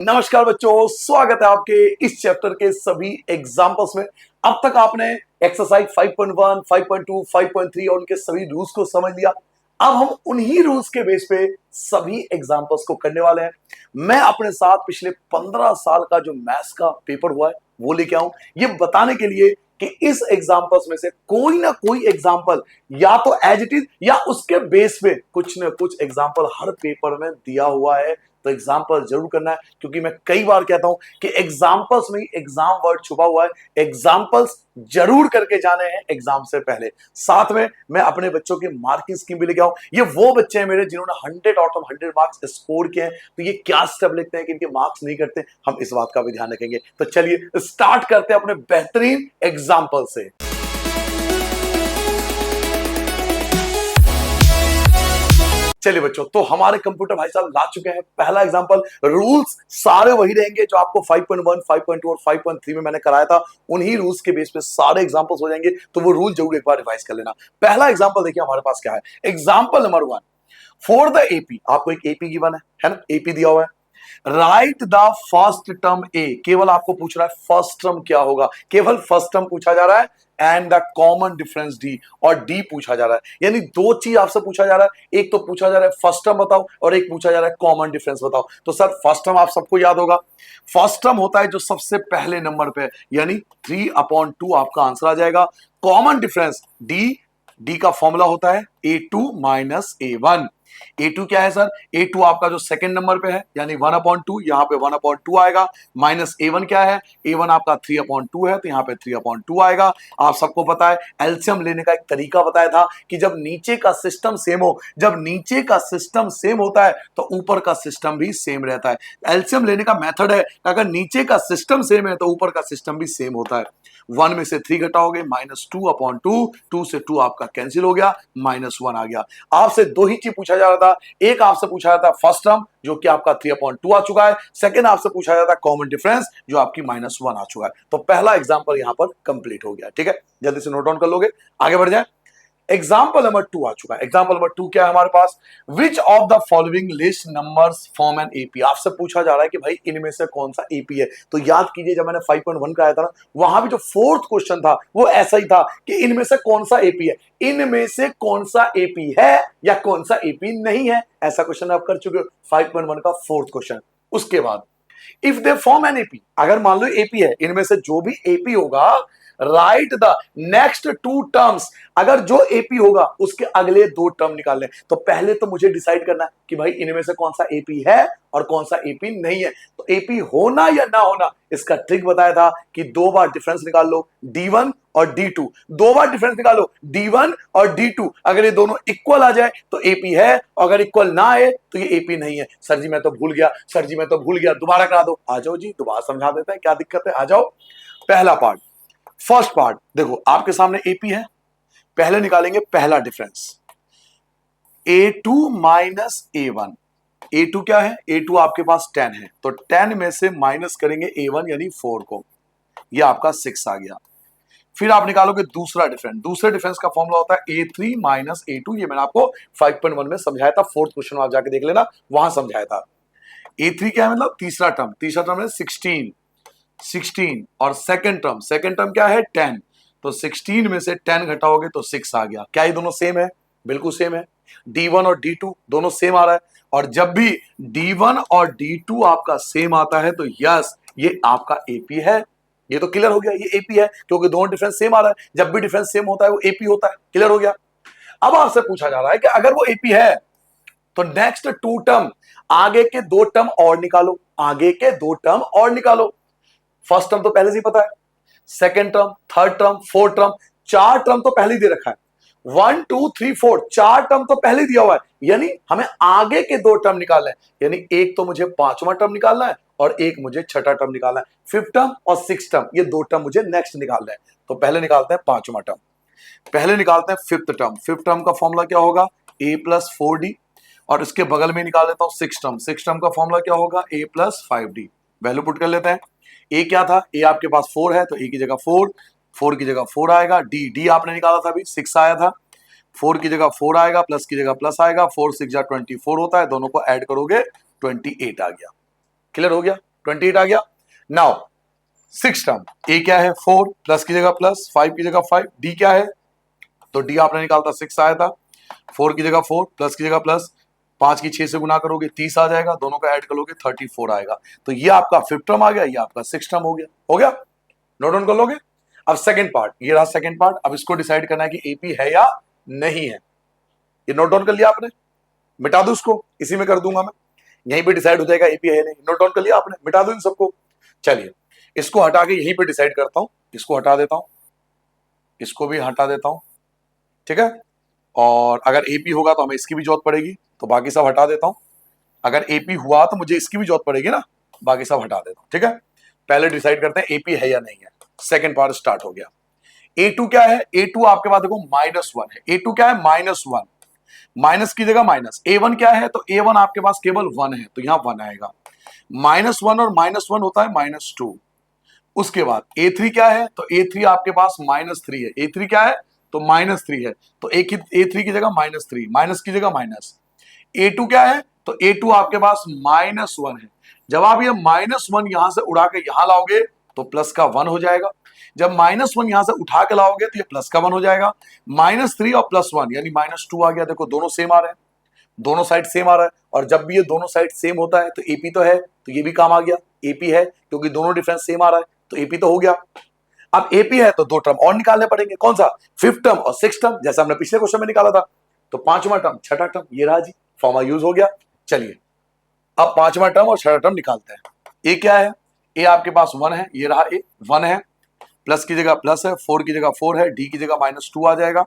नमस्कार बच्चों, स्वागत है आपके इस चैप्टर के सभी एग्जाम्पल्स में। अब तक आपने एक्सरसाइज 5.1, 5.2, 5.3 और उनके सभी रूल्स को समझ लिया। अब हम उन्हीं रूल्स के बेस पे सभी एग्जाम्पल्स को करने वाले हैं। मैं अपने साथ पिछले 15 साल का जो मैथ्स का पेपर हुआ है वो लेके आऊं, ये बताने के लिए कि इस एग्जाम्पल्स में से कोई ना कोई एग्जाम्पल या तो एज इट इज या उसके बेस पे कुछ ना कुछ एग्जाम्पल हर पेपर में दिया हुआ है। तो एग्जाम्पल जरूर करना है, क्योंकि मैं कई बार कहता हूं कि एग्जाम्पल्स में ही एग्जाम वर्ड छुपा हुआ है। एग्जाम्पल्स जरूर करके जाने हैं एग्जाम से पहले। साथ में मैं अपने बच्चों की मार्किंग स्कीम भी लेके आऊं। ये वो बच्चे हैं मेरे जिन्होंने 100 आउट ऑफ 100 मार्क्स स्कोर किए हैं, तो ये क्या स्टेप लिखते हैं कि इनके मार्क्स नहीं करते, हम इस बात का भी ध्यान रखेंगे। तो चलिए स्टार्ट करते हैं अपने बेहतरीन एग्जाम्पल से। चलिए बच्चों, तो हमारे कंप्यूटर भाई साहब ला चुके हैं पहला एग्जांपल। रूल्स सारे वही रहेंगे जो आपको 5.1, 5.2 और 5.3 में मैंने कराया था। उन्हीं रूल्स के बेस पे सारे एग्जांपल्स हो जाएंगे, तो वो रूल जरूर एक बार रिवाइज कर लेना। पहला एग्जांपल देखिए हमारे पास क्या है। Example number 1, for the AP, आपको एक एपी गिवन है ना, एपी दिया हुआ है। राइट द फर्स्ट टर्म ए, केवल आपको पूछ रहा है फर्स्ट टर्म क्या होगा, केवल फर्स्ट टर्म पूछा जा रहा है। And the common difference D, और डी पूछा जा रहा है। यानी दो चीज आपसे पूछा जा रहा है, एक तो पूछा जा रहा है फर्स्ट टर्म बताओ और एक पूछा जा रहा है कॉमन डिफरेंस बताओ। तो सर फर्स्ट टर्म आप सबको याद होगा, फर्स्ट टर्म होता है जो सबसे पहले नंबर पे, यानी 3/2 आपका आंसर आ जाएगा। कॉमन डिफरेंस डी, डी का फॉर्मूला होता है A2 माइनस A1। A2 क्या है सर, A2 आपका जो सेकंड नंबर पे है, यानी 1/2, यहां पे 1/2 आएगा। माइनस A1 क्या है, A1 आपका 3/2 है, तो यहां पे 3/2 आएगा। आप सबको पता है एलसीएम लेने का एक तरीका बताया था कि जब नीचे का सिस्टम सेम हो, जब नीचे का सिस्टम सेम होता है तो ऊपर का सिस्टम भी सेम रहता है। एलसीएम लेने का मेथड है, अगर नीचे का सिस्टम सेम है तो ऊपर का सिस्टम भी सेम होता है। 1 में से 3 घटाओगे -2/2, 2 से 2 आपका कैंसिल हो गया, -1 आ गया। आपसे दो ही चीज पूछा जा रहा था, एक आपसे पूछा जाता फर्स्ट टर्म जो कि आपका 3/2 आ चुका है, सेकंड आपसे पूछा जाता कॉमन डिफरेंस जो आपकी -1 आ चुका है। तो पहला एग्जांपल यहां पर कंप्लीट हो गया। ठीक है, जल्दी से नोट डाउन कर लोगे, आगे बढ़ जाए। एग्जाम्पल नंबर 2 आ चुका है। एग्जाम्पल नंबर 2 क्या है हमारे पास, which of the following list numbers form an AP. आपसे पूछा जा रहा है कि भाई इनमें से कौन सा एपी है। तो याद कीजिए जब मैंने 5.1 कराया था ना, वहां भी जो फोर्थ क्वेश्चन था वो ऐसा ही था कि इनमें से कौन सा एपी है, इनमें से कौन सा एपी है या कौन सा एपी नहीं है। ऐसा क्वेश्चन आप कर चुके हो, 5.1 का फोर्थ क्वेश्चन। उसके बाद if they form an AP, अगर मान लो एपी है, इनमें से जो भी एपी होगा, राइट द नेक्स्ट 2 टर्म्स, अगर जो एपी होगा उसके अगले 2 टर्म निकालने। तो पहले तो मुझे डिसाइड करना है कि भाई इनमें से कौन सा एपी है और कौन सा एपी नहीं है। तो एपी होना या ना होना, इसका ट्रिक बताया था कि 2 बार डिफरेंस निकाल लो, D1 और D2। 2 बार डिफरेंस निकालो, D1 और D2, अगर ये दोनों इक्वल आ जाए तो एपी है, और अगर इक्वल ना आए तो ये एपी नहीं है। सर जी मैं तो भूल गया, सर जी मैं तो भूल गया, दोबारा करा दो। आ जाओ जी, दोबारा समझा देते हैं, क्या दिक्कत है, आ जाओ। पहला पार्ट, फर्स्ट पार्ट देखो, आपके सामने एपी है, पहले निकालेंगे पहला difference, A2 minus A1। A2 क्या है, A2 आपके पास 10 है, तो 10 में से माइनस करेंगे A1 यानी 4 को, यह आपका 6 आ गया। फिर आप निकालोगे दूसरा डिफरेंस, दूसरे डिफरेंस का फॉर्मूला होता है A3 माइनस A2। ये मैंने आपको 5.1 में समझाया था, फोर्थ क्वेश्चन आप जाके देख लेना, वहां समझाया था। A3 क्या है, मतलब तीसरा टर्म, तीसरा टर्म है 16 और सेकंड टर्म क्या है 10। तो 16 में से 10 घटाओगे तो 6 आ गया। क्या ये दोनों सेम है, बिल्कुल सेम है। D1 और D2 दोनों सेम आ रहा है, और जब भी D1 और D2 आपका सेम आता है तो यस ये आपका एपी है। ये तो क्लियर हो गया, ये एपी है, क्योंकि दोनों डिफरेंस सेम आ रहा है। जब भी डिफरेंस सेम होता है वो एपी होता है। क्लियर हो गया। अब आपसे पूछा जा रहा है कि अगर वो एपी है तो नेक्स्ट 2 टर्म, आगे के 2 टर्म और निकालो, आगे के 2 टर्म और निकालो। फर्स्ट टर्म तो पहले से ही पता है, second term, third term, fourth term, 4 term तो पहले ही दे रखा है। 1 2 3 4 4 टर्म तो पहले ही दिया हुआ है, यानी हमें आगे के 2 टर्म निकालना है। यानी एक तो मुझे 5वां टर्म निकालना है और एक मुझे 6ठा टर्म निकालना है। 5th टर्म और 6th टर्म, ये 2 टर्म मुझे नेक्स्ट निकालना है। तो पहले निकालते हैं 5वां टर्म, पहले निकालते हैं 5th टर्म। 5th टर्म का फॉर्मूला क्या होगा, A + 4D, और इसके बगल में निकाल लेता हूं 6th टर्म। 6th टर्म का फॉर्मूला क्या होगा, A + 5D। वैल्यू पुट कर लेते हैं। ए क्या था, ए आपके पास 4 है, तो ए की जगह 4, 4 की जगह 4 आएगा। डी, डी आपने निकाला था अभी 6 आया था, 4 की जगह 4 आएगा, प्लस की जगह प्लस आएगा। 4 6 24 होता है, दोनों को ऐड करोगे 28 आ गया। क्लियर हो गया। 28 आ गया। नाउ सिक्स टर्म, ए क्या है 4, प्लस की जगह प्लस, 5 की जगह 5, डी क्या है, तो डी आपने निकालता 6 आया था, 4 की जगह 4, प्लस की जगह प्लस, 5 की 6 से गुना करोगे 30 आ जाएगा, दोनों का ऐड करोगे 34 आएगा। तो ये आपका फिफ्थ टर्म आ गया, ये आपका सिक्स टर्म हो गया। नोट डाउन कर लोगे। अब सेकंड पार्ट, ये रहा सेकंड पार्ट। अब इसको डिसाइड करना है कि एपी है या नहीं है। ये नोट डाउन कर लिया आपने, मिटा दो उसको, इसी में कर दूंगा मैं, यहीं पे डिसाइड हो जाएगा एपी है नहीं। नोट डाउन कर लिया आपने, मिटा दो इन सबको। चलिए इसको हटा के यहीं पे डिसाइड करता हूं, इसको हटा देता हूं, इसको भी हटा देता हूं, ठीक है। और अगर एपी होगा तो हमें इसकी भी जरूरत पड़ेगी, तो बाकी सब हटा देता हूं। अगर एपी हुआ तो मुझे इसकी भी जरूरत पड़ेगी ना, बाकी सब हटा देता हूं, ठीक है। पहले डिसाइड करते हैं एपी है या नहीं है। सेकंड पार्ट स्टार्ट हो गया। A2 क्या है, A2 आपके पास देखो -1 है। A2 क्या है, -1, माइनस की जगह माइनस। A1 क्या है, तो A1 आपके पास केवल 1 है, तो यहां 1 आएगा। -1 और -1 होता है -2। उसके बाद A3 क्या है, तो A3 आपके पास -3 है। A3 क्या है, तो -3 है, तो A3 की जगह -3, माइनस की जगह माइनस। A2 क्या है, तो A2 आपके पास -1 है। जब आप ये -1 यहां से उड़ा के यहां लाओगे तो प्लस का 1 हो जाएगा। जब -1 यहां से उठा के लाओगे तो ये प्लस का 1 हो जाएगा। -3 और +1 यानी -2 आ गया। देखो दोनों सेम आ रहे हैं, दोनों साइड सेम आ रहा है। और जब भी ये दोनों साइड सेम होता है तो एपी तो है, तो ये भी काम आ गया, एपी है, क्योंकि दोनों डिफरेंस सेम आ रहा है, तो एपी तो हो गया। अब एपी है तो दो टर्म और निकालने पड़ेंगे, कौन सा, फिफ्थ टर्म और सिक्स टर्म, जैसा हमने पिछले क्वेश्चन में निकाला था। तो पांचवा टर्म, छठा टर्म, ये रहा जी, फॉर्मा यूज हो गया। चलिए अब पांचवा टर्म और छठा टर्म निकालते हैं। ए क्या है, ए आपके पास 1 है, ये रहा ए 1 है, प्लस की जगह प्लस है, 4 की जगह 4 है, डी की जगह -2 आ जाएगा,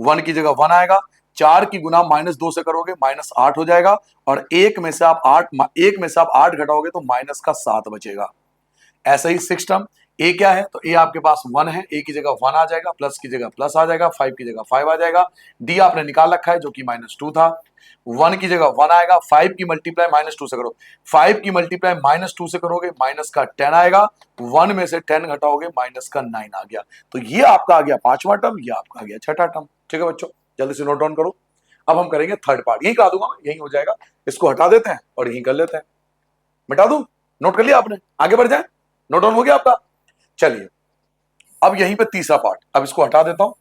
1 की जगह 1 आएगा। 4 की गुना -2 से करोगे -8 हो जाएगा, और एक में से आप 8 घटाओगे तो -7 बचेगा। ऐसा ही सिक्स टर्म, ए क्या है, तो ए आपके पास 1 है, ए की जगह 1 आ जाएगा, प्लस की जगह प्लस आ जाएगा, 5 की जगह 5 आ जाएगा। डी आपने निकाल रखा है जो कि -2 था, 1 की जगह 1 आएगा, 5 की मल्टीप्लाई -2 से करो, 5 की मल्टीप्लाई -2 से करोगे माइनस का 10 आएगा, 1 में से 10 घटाओगे -9 आ गया। तो ये आपका आ गया पांचवा टर्म, ये आपका आ गया छठा टर्म। ठीक है बच्चों, जल्दी से नोट डाउन करो। अब हम करेंगे थर्ड पार्ट, यही करा दूंगा, यही हो जाएगा। इसको हटा देते हैं और यही कर लेते हैं, मिटा दूं, नोट कर लिया आपने, आगे बढ़ जाए, नोट डाउन हो गया आपका। चलिए अब यहीं पे तीसरा पार्ट, अब इसको हटा देता हूं,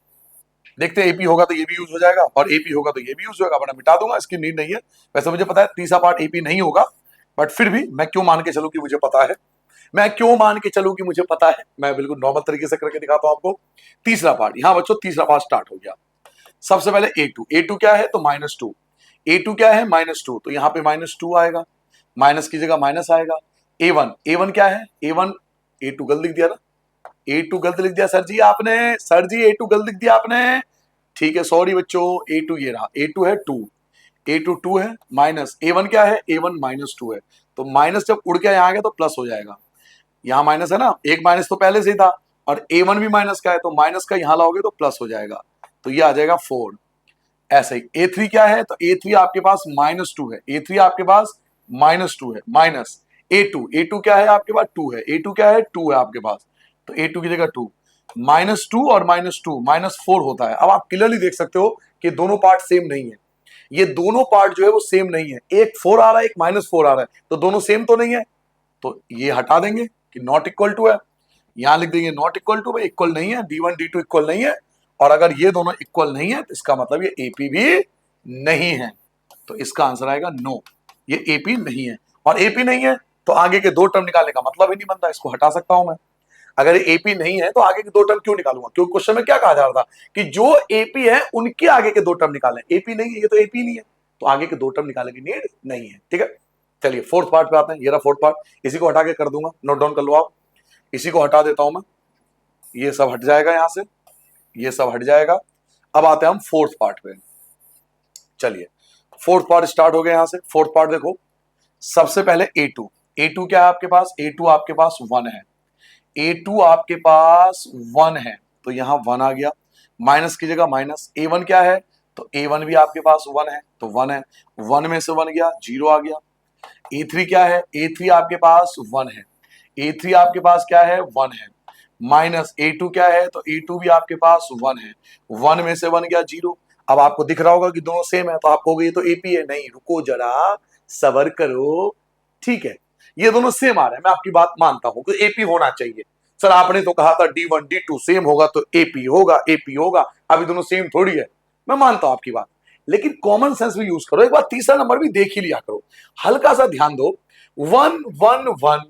देखते हैं एपी होगा तो ये भी यूज हो जाएगा, और एपी होगा तो ये भी यूज होगा, वरना मिटा दूंगा, इसकी नीड नहीं है। वैसे मुझे पता है तीसरा पार्ट एपी नहीं होगा, बट फिर भी मैं क्यों मान के चलूं कि मुझे पता है, मैं क्यों मान के चलूं कि मुझे पता है, मैं बिल्कुल नॉर्मल तरीके से करके दिखाता हूं आपको। तीसरा पार्ट, यहां बच्चों तीसरा पार्ट स्टार्ट हो गया। सबसे पहले A2 क्या है, तो -2, A2 क्या है, -2, तो यहां पे -2 आएगा, माइनस की जगह माइनस आएगा। A1 क्या है, A1, A2 गलत लिख दिया ना, A2 गलत लिख दिया सर जी आपने, सर जी A2 गलत लिख दिया आपने, ठीक है सॉरी बच्चों। A2 ये रहा, A2 है 2, A2 2 है, माइनस A1 क्या है, A1 -2 है, तो माइनस जब उड़ के यहाँ आ गया तो प्लस हो जाएगा। यहाँ माइनस है ना, एक माइनस तो पहले से ही था, और A1 भी माइनस का है, तो माइनस का यहाँ लाओगे तो प्लस हो जाएगा, तो ये आ जाएगा 4। ऐसे ही A3 क्या है, तो A3 आपके पास -2 है, A3 आपके पास -2 है, माइनस A2 क्या है आपके पास 2 है, A2 क्या है 2 है आपके पास, तो A2 की जगह 2, -2 और -2 -4 होता है। अब आप क्लियरली देख सकते हो कि दोनों पार्ट सेम नहीं है, ये दोनों पार्ट जो है वो सेम नहीं है, एक 4 आ रहा है, एक -4 आ रहा है, तो दोनों सेम तो नहीं है, तो ये हटा देंगे कि नॉट इक्वल टू है, यहां लिख देंगे नॉट इक्वल टू, इक्वल नहीं है, D1 D2 इक्वल नहीं है, और अगर ये दोनों इक्वल नहीं है तो इसका मतलब ये एपी भी नहीं है, तो इसका आंसर आएगा नो, ये एपी नहीं है। और एपी नहीं है तो आगे के दो टर्म निकालने का मतलब ही नहीं बनता, इसको हटा सकता हूं मैं। अगर एपी नहीं है तो आगे के दो टर्म क्यों निकालूंगा, क्योंकि क्वेश्चन में क्या कहा जा रहा था कि जो एपी है उनके आगे के दो टर्म निकालें, एपी नहीं है, ये तो एपी नहीं है, तो आगे के दो टर्म निकालने की नीड नहीं है। ठीक है, चलिए फोर्थ पार्ट पे आते हैं, ये रहा फोर्थ पार्ट, इसी को हटा के कर दूंगा, नोट डाउन कर लो आप, इसी को हटा देता हूं मैं, ये सब हट जाएगा यहां से, ये सब हट जाएगा। अब आते हैं हम फोर्थ पार्ट पे, चलिए फोर्थ पार्ट स्टार्ट हो गया यहां से। फोर्थ पार्ट देखो, सबसे पहले A2 क्या है आपके पास, A2 आपके पास 1 है, A2 आपके पास 1 है, तो यहां 1 आ गया, माइनस की जगह माइनस। A1 क्या है, तो A1 भी आपके पास 1 है, तो 1 है, 1 में से 1 गया, 0 आ गया। A3 क्या है, A3 आपके पास 1 है, A3 आपके पास क्या है 1 है, माइनस A2 क्या है, तो A2 भी आपके पास 1 है, 1 में से 1 गया 0। अब आपको दिख रहा होगा कि दोनों सेम है, तो आप कहोगे ये तो एपी है, नहीं रुको जरा सबर करो, ठीक है, ये दोनों सेम आ रहे हैं, मैं आपकी बात मानता हूं कि एपी होना चाहिए। सर आपने तो कहा था D1 D2 सेम होगा तो एपी होगा, एपी होगा। अभी दोनों सेम थोड़ी है, मैं मानता हूं आपकी बात, लेकिन कॉमन सेंस भी यूज करो। एक बार तीसरा नंबर भी देख ही लिया करो, हल्का सा ध्यान दो। 1 1 1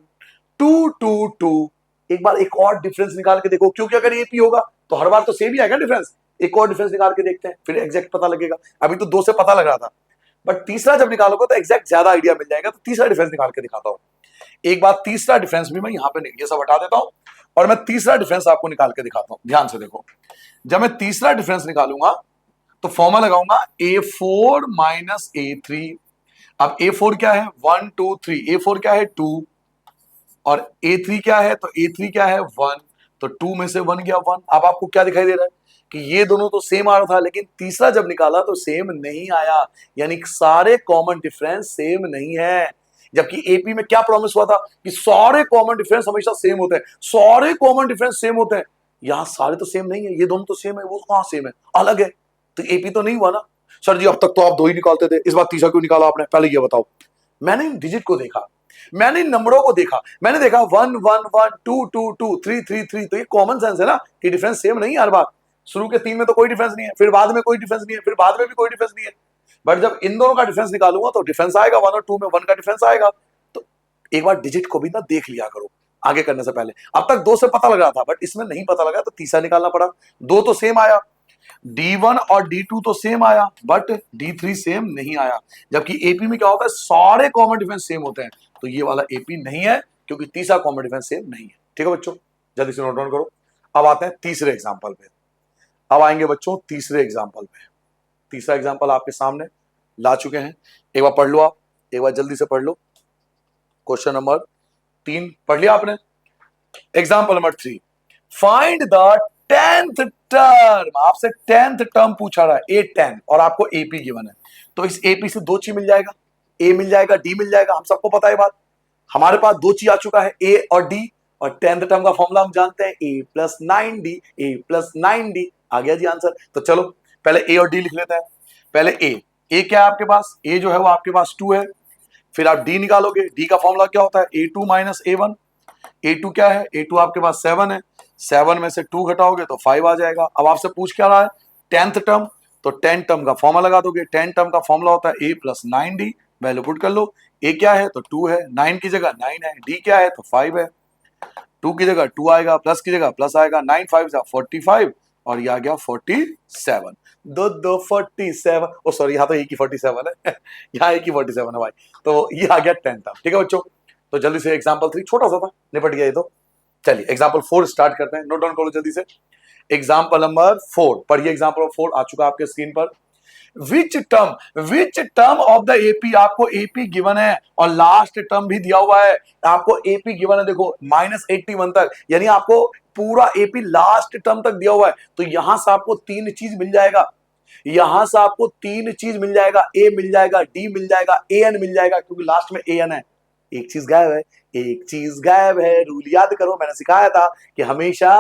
2 2 2, एक बार एक और डिफरेंस निकाल के देखो, क्योंकि अगर एपी होगा तो हर बार तो सेम ही आएगा डिफरेंस। एक और डिफरेंस निकाल के देखते हैं, फिर एग्जैक्ट पता लगेगा। अभी तो 2 से पता लग रहा था, बट तीसरा जब निकालोगे तो एग्जैक्ट ज्यादा आइडिया मिल जाएगा। तो तीसरा डिफरेंस निकाल के दिखाता हूं। एक बार तीसरा डिफरेंस भी मैं यहां पे ये सब हटा देता हूं और मैं तीसरा डिफरेंस आपको निकाल के दिखाता हूं। ध्यान से देखो, जब मैं तीसरा डिफरेंस निकालूंगा तो फॉर्मूला लगाऊंगा A4 माइनस A3। अब A4 क्या है, 1 2 3, A4 क्या है 2, और A3 क्या है, तो A3 क्या है 1, तो 2 में से 1 गया 1। अब आपको क्या दिखाई दे रहा है कि ये दोनों तो सेम आ रहा था, लेकिन तीसरा जब निकाला तो सेम नहीं आया, यानी सारे कॉमन डिफरेंस सेम नहीं है। जबकि एपी में क्या प्रॉमिस हुआ था कि सारे कॉमन डिफरेंस हमेशा सेम होते हैं, सारे कॉमन डिफरेंस सेम होते हैं। यहां सारे तो सेम नहीं है, ये दोनों तो सेम है, वो कहां सेम है, अलग है। तो एपी तो नहीं हुआ ना। सर जी अब तक तो आप 2 ही निकालते थे, इस बार तीसरा क्यों निकाला आपने, पहले ये बताओ। मैंने इन डिजिट को देखा, मैंने इन नंबरों को देखा, मैंने देखा 1 1 1 2 2 2 3 3 3, तो ये कॉमन सेंस है ना कि डिफरेंस सेम नहीं है हर बार। शुरू के 3 में तो कोई डिफरेंस नहीं है, फिर बाद में कोई डिफरेंस नहीं है, फिर बाद में भी कोई डिफरेंस नहीं है। बट जब इन दोनों का डिफरेंस निकालूंगा तो डिफरेंस आएगा 1 और 2 में 1 का डिफरेंस आएगा। तो एक बार डिजिट को भी ना देख लिया करो आगे करने से पहले। अब तक 2 से पता लग रहा था, बट इसमें नहीं पता लगा तो तीसरा निकालना पड़ा। 2 तो सेम आया, D1 और D2 तो सेम आया, बट D3 सेम नहीं आया। जबकि एपी में क्या होता है, सारे कॉमन डिफरेंस सेम होते हैं। तो ये वाला एपी नहीं है, क्योंकि तीसरा कॉमन डिफरेंस सेम नहीं है। ठीक है बच्चों, जल्दी से नोट डाउन करो। अब आते हैं तीसरे एग्जाम्पल पे। अब आएंगे बच्चों तीसरे एग्जाम्पल पे। तीसरा एग्जाम्पल आपके सामने ला चुके हैं, एक बार पढ़ लो आप, एक बार जल्दी से पढ़ लो। क्वेश्चन नंबर 3 पढ़ लिया आपने। Example number 3, find the 10th term. आपसे 10th टर्म पूछा रहा है, A10, और आपको एपी गिवन है। तो इस एपी से 2 चीज मिल जाएगा, ए मिल जाएगा, डी मिल जाएगा। हम सबको पता है बात, हमारे पास 2 चीज आ चुका है, ए और डी। और 10th टर्म का फॉर्मूला हम जानते हैं, ए प्लस 9D, ए प्लस 9D। आ गया जी आंसर। तो चलो पहले ए और डी लिख लेते हैं। पहले ए क्या है आपके पास, ए जो है वो आपके पास 2 है। फिर आप डी निकालोगे, डी का फॉर्मूला क्या होता है, A2 माइनस A1। A2 क्या है, A2 आपके पास 7 है, 7 में से 2 घटाओगे तो 5 आ जाएगा। अब आपसे पूछ क्या रहा है, 10th टर्म, तो 10 टर्म का फॉर्मूला लगा दोगे। 10 टर्म का फॉर्मूला होता है A plus 9D। Value put कर लो, ए क्या है तो 2 है, 9 की जगह 9 है, डी क्या है तो 5 है। 2 की जगह 2 आएगा, प्लस की जगह प्लस आएगा, 9 5 45, और ये आ गया 47। दो दो 47, ओ सॉरी यहाँ तो ए की 47 है यहाँ ए की 47 है भाई। तो ये आ गया 10 टर्म। ठीक है बच्चों, तो जल्दी से एग्जाम्पल 3 छोटा सा था, निपट गया ये तो। चलिए एग्जाम्पल 4 स्टार्ट करते हैं, नोट डाउन करो जल्दी से। एग्जाम्पल नंबर 4 पढ़िए। एग्जाम्पल नंबर 4 आ चुका आपके स्क्रीन पर। Which term of the AP, आपको एपी गिवन है और लास्ट टर्म भी दिया हुआ है। आपको एपी गिवन है, देखो -81 तक, यानी आपको पूरा एपी लास्ट टर्म तक दिया हुआ है। तो यहां से आपको 3 चीज मिल जाएगा, यहां से आपको 3 चीज मिल जाएगा, ए मिल जाएगा, डी मिल जाएगा, ए एन मिल जाएगा, क्योंकि लास्ट में ए एन है। एक चीज गायब है, एक चीज गायब है। रूल याद करो, मैंने सिखाया था कि हमेशा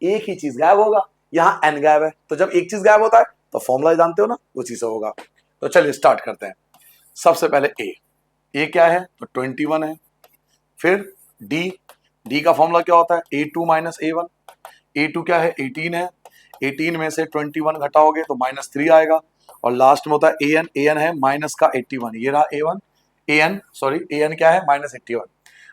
एक ही चीज गायब होगा, यहां एन गायब है। तो जब एक चीज गायब होता है तो फॉर्मूला जानते हो ना, वो चीज से होगा। तो चलिए स्टार्ट करते हैं। सबसे पहले ए क्या है तो 21 है। फिर डी का फॉर्मूला क्या होता है, A2 माइनस A1। A2 क्या है 18 है, 18 में से 21 घटाओगे तो -3 आएगा। और लास्ट में होता है an है माइनस का 81, ये रहा an क्या है -81।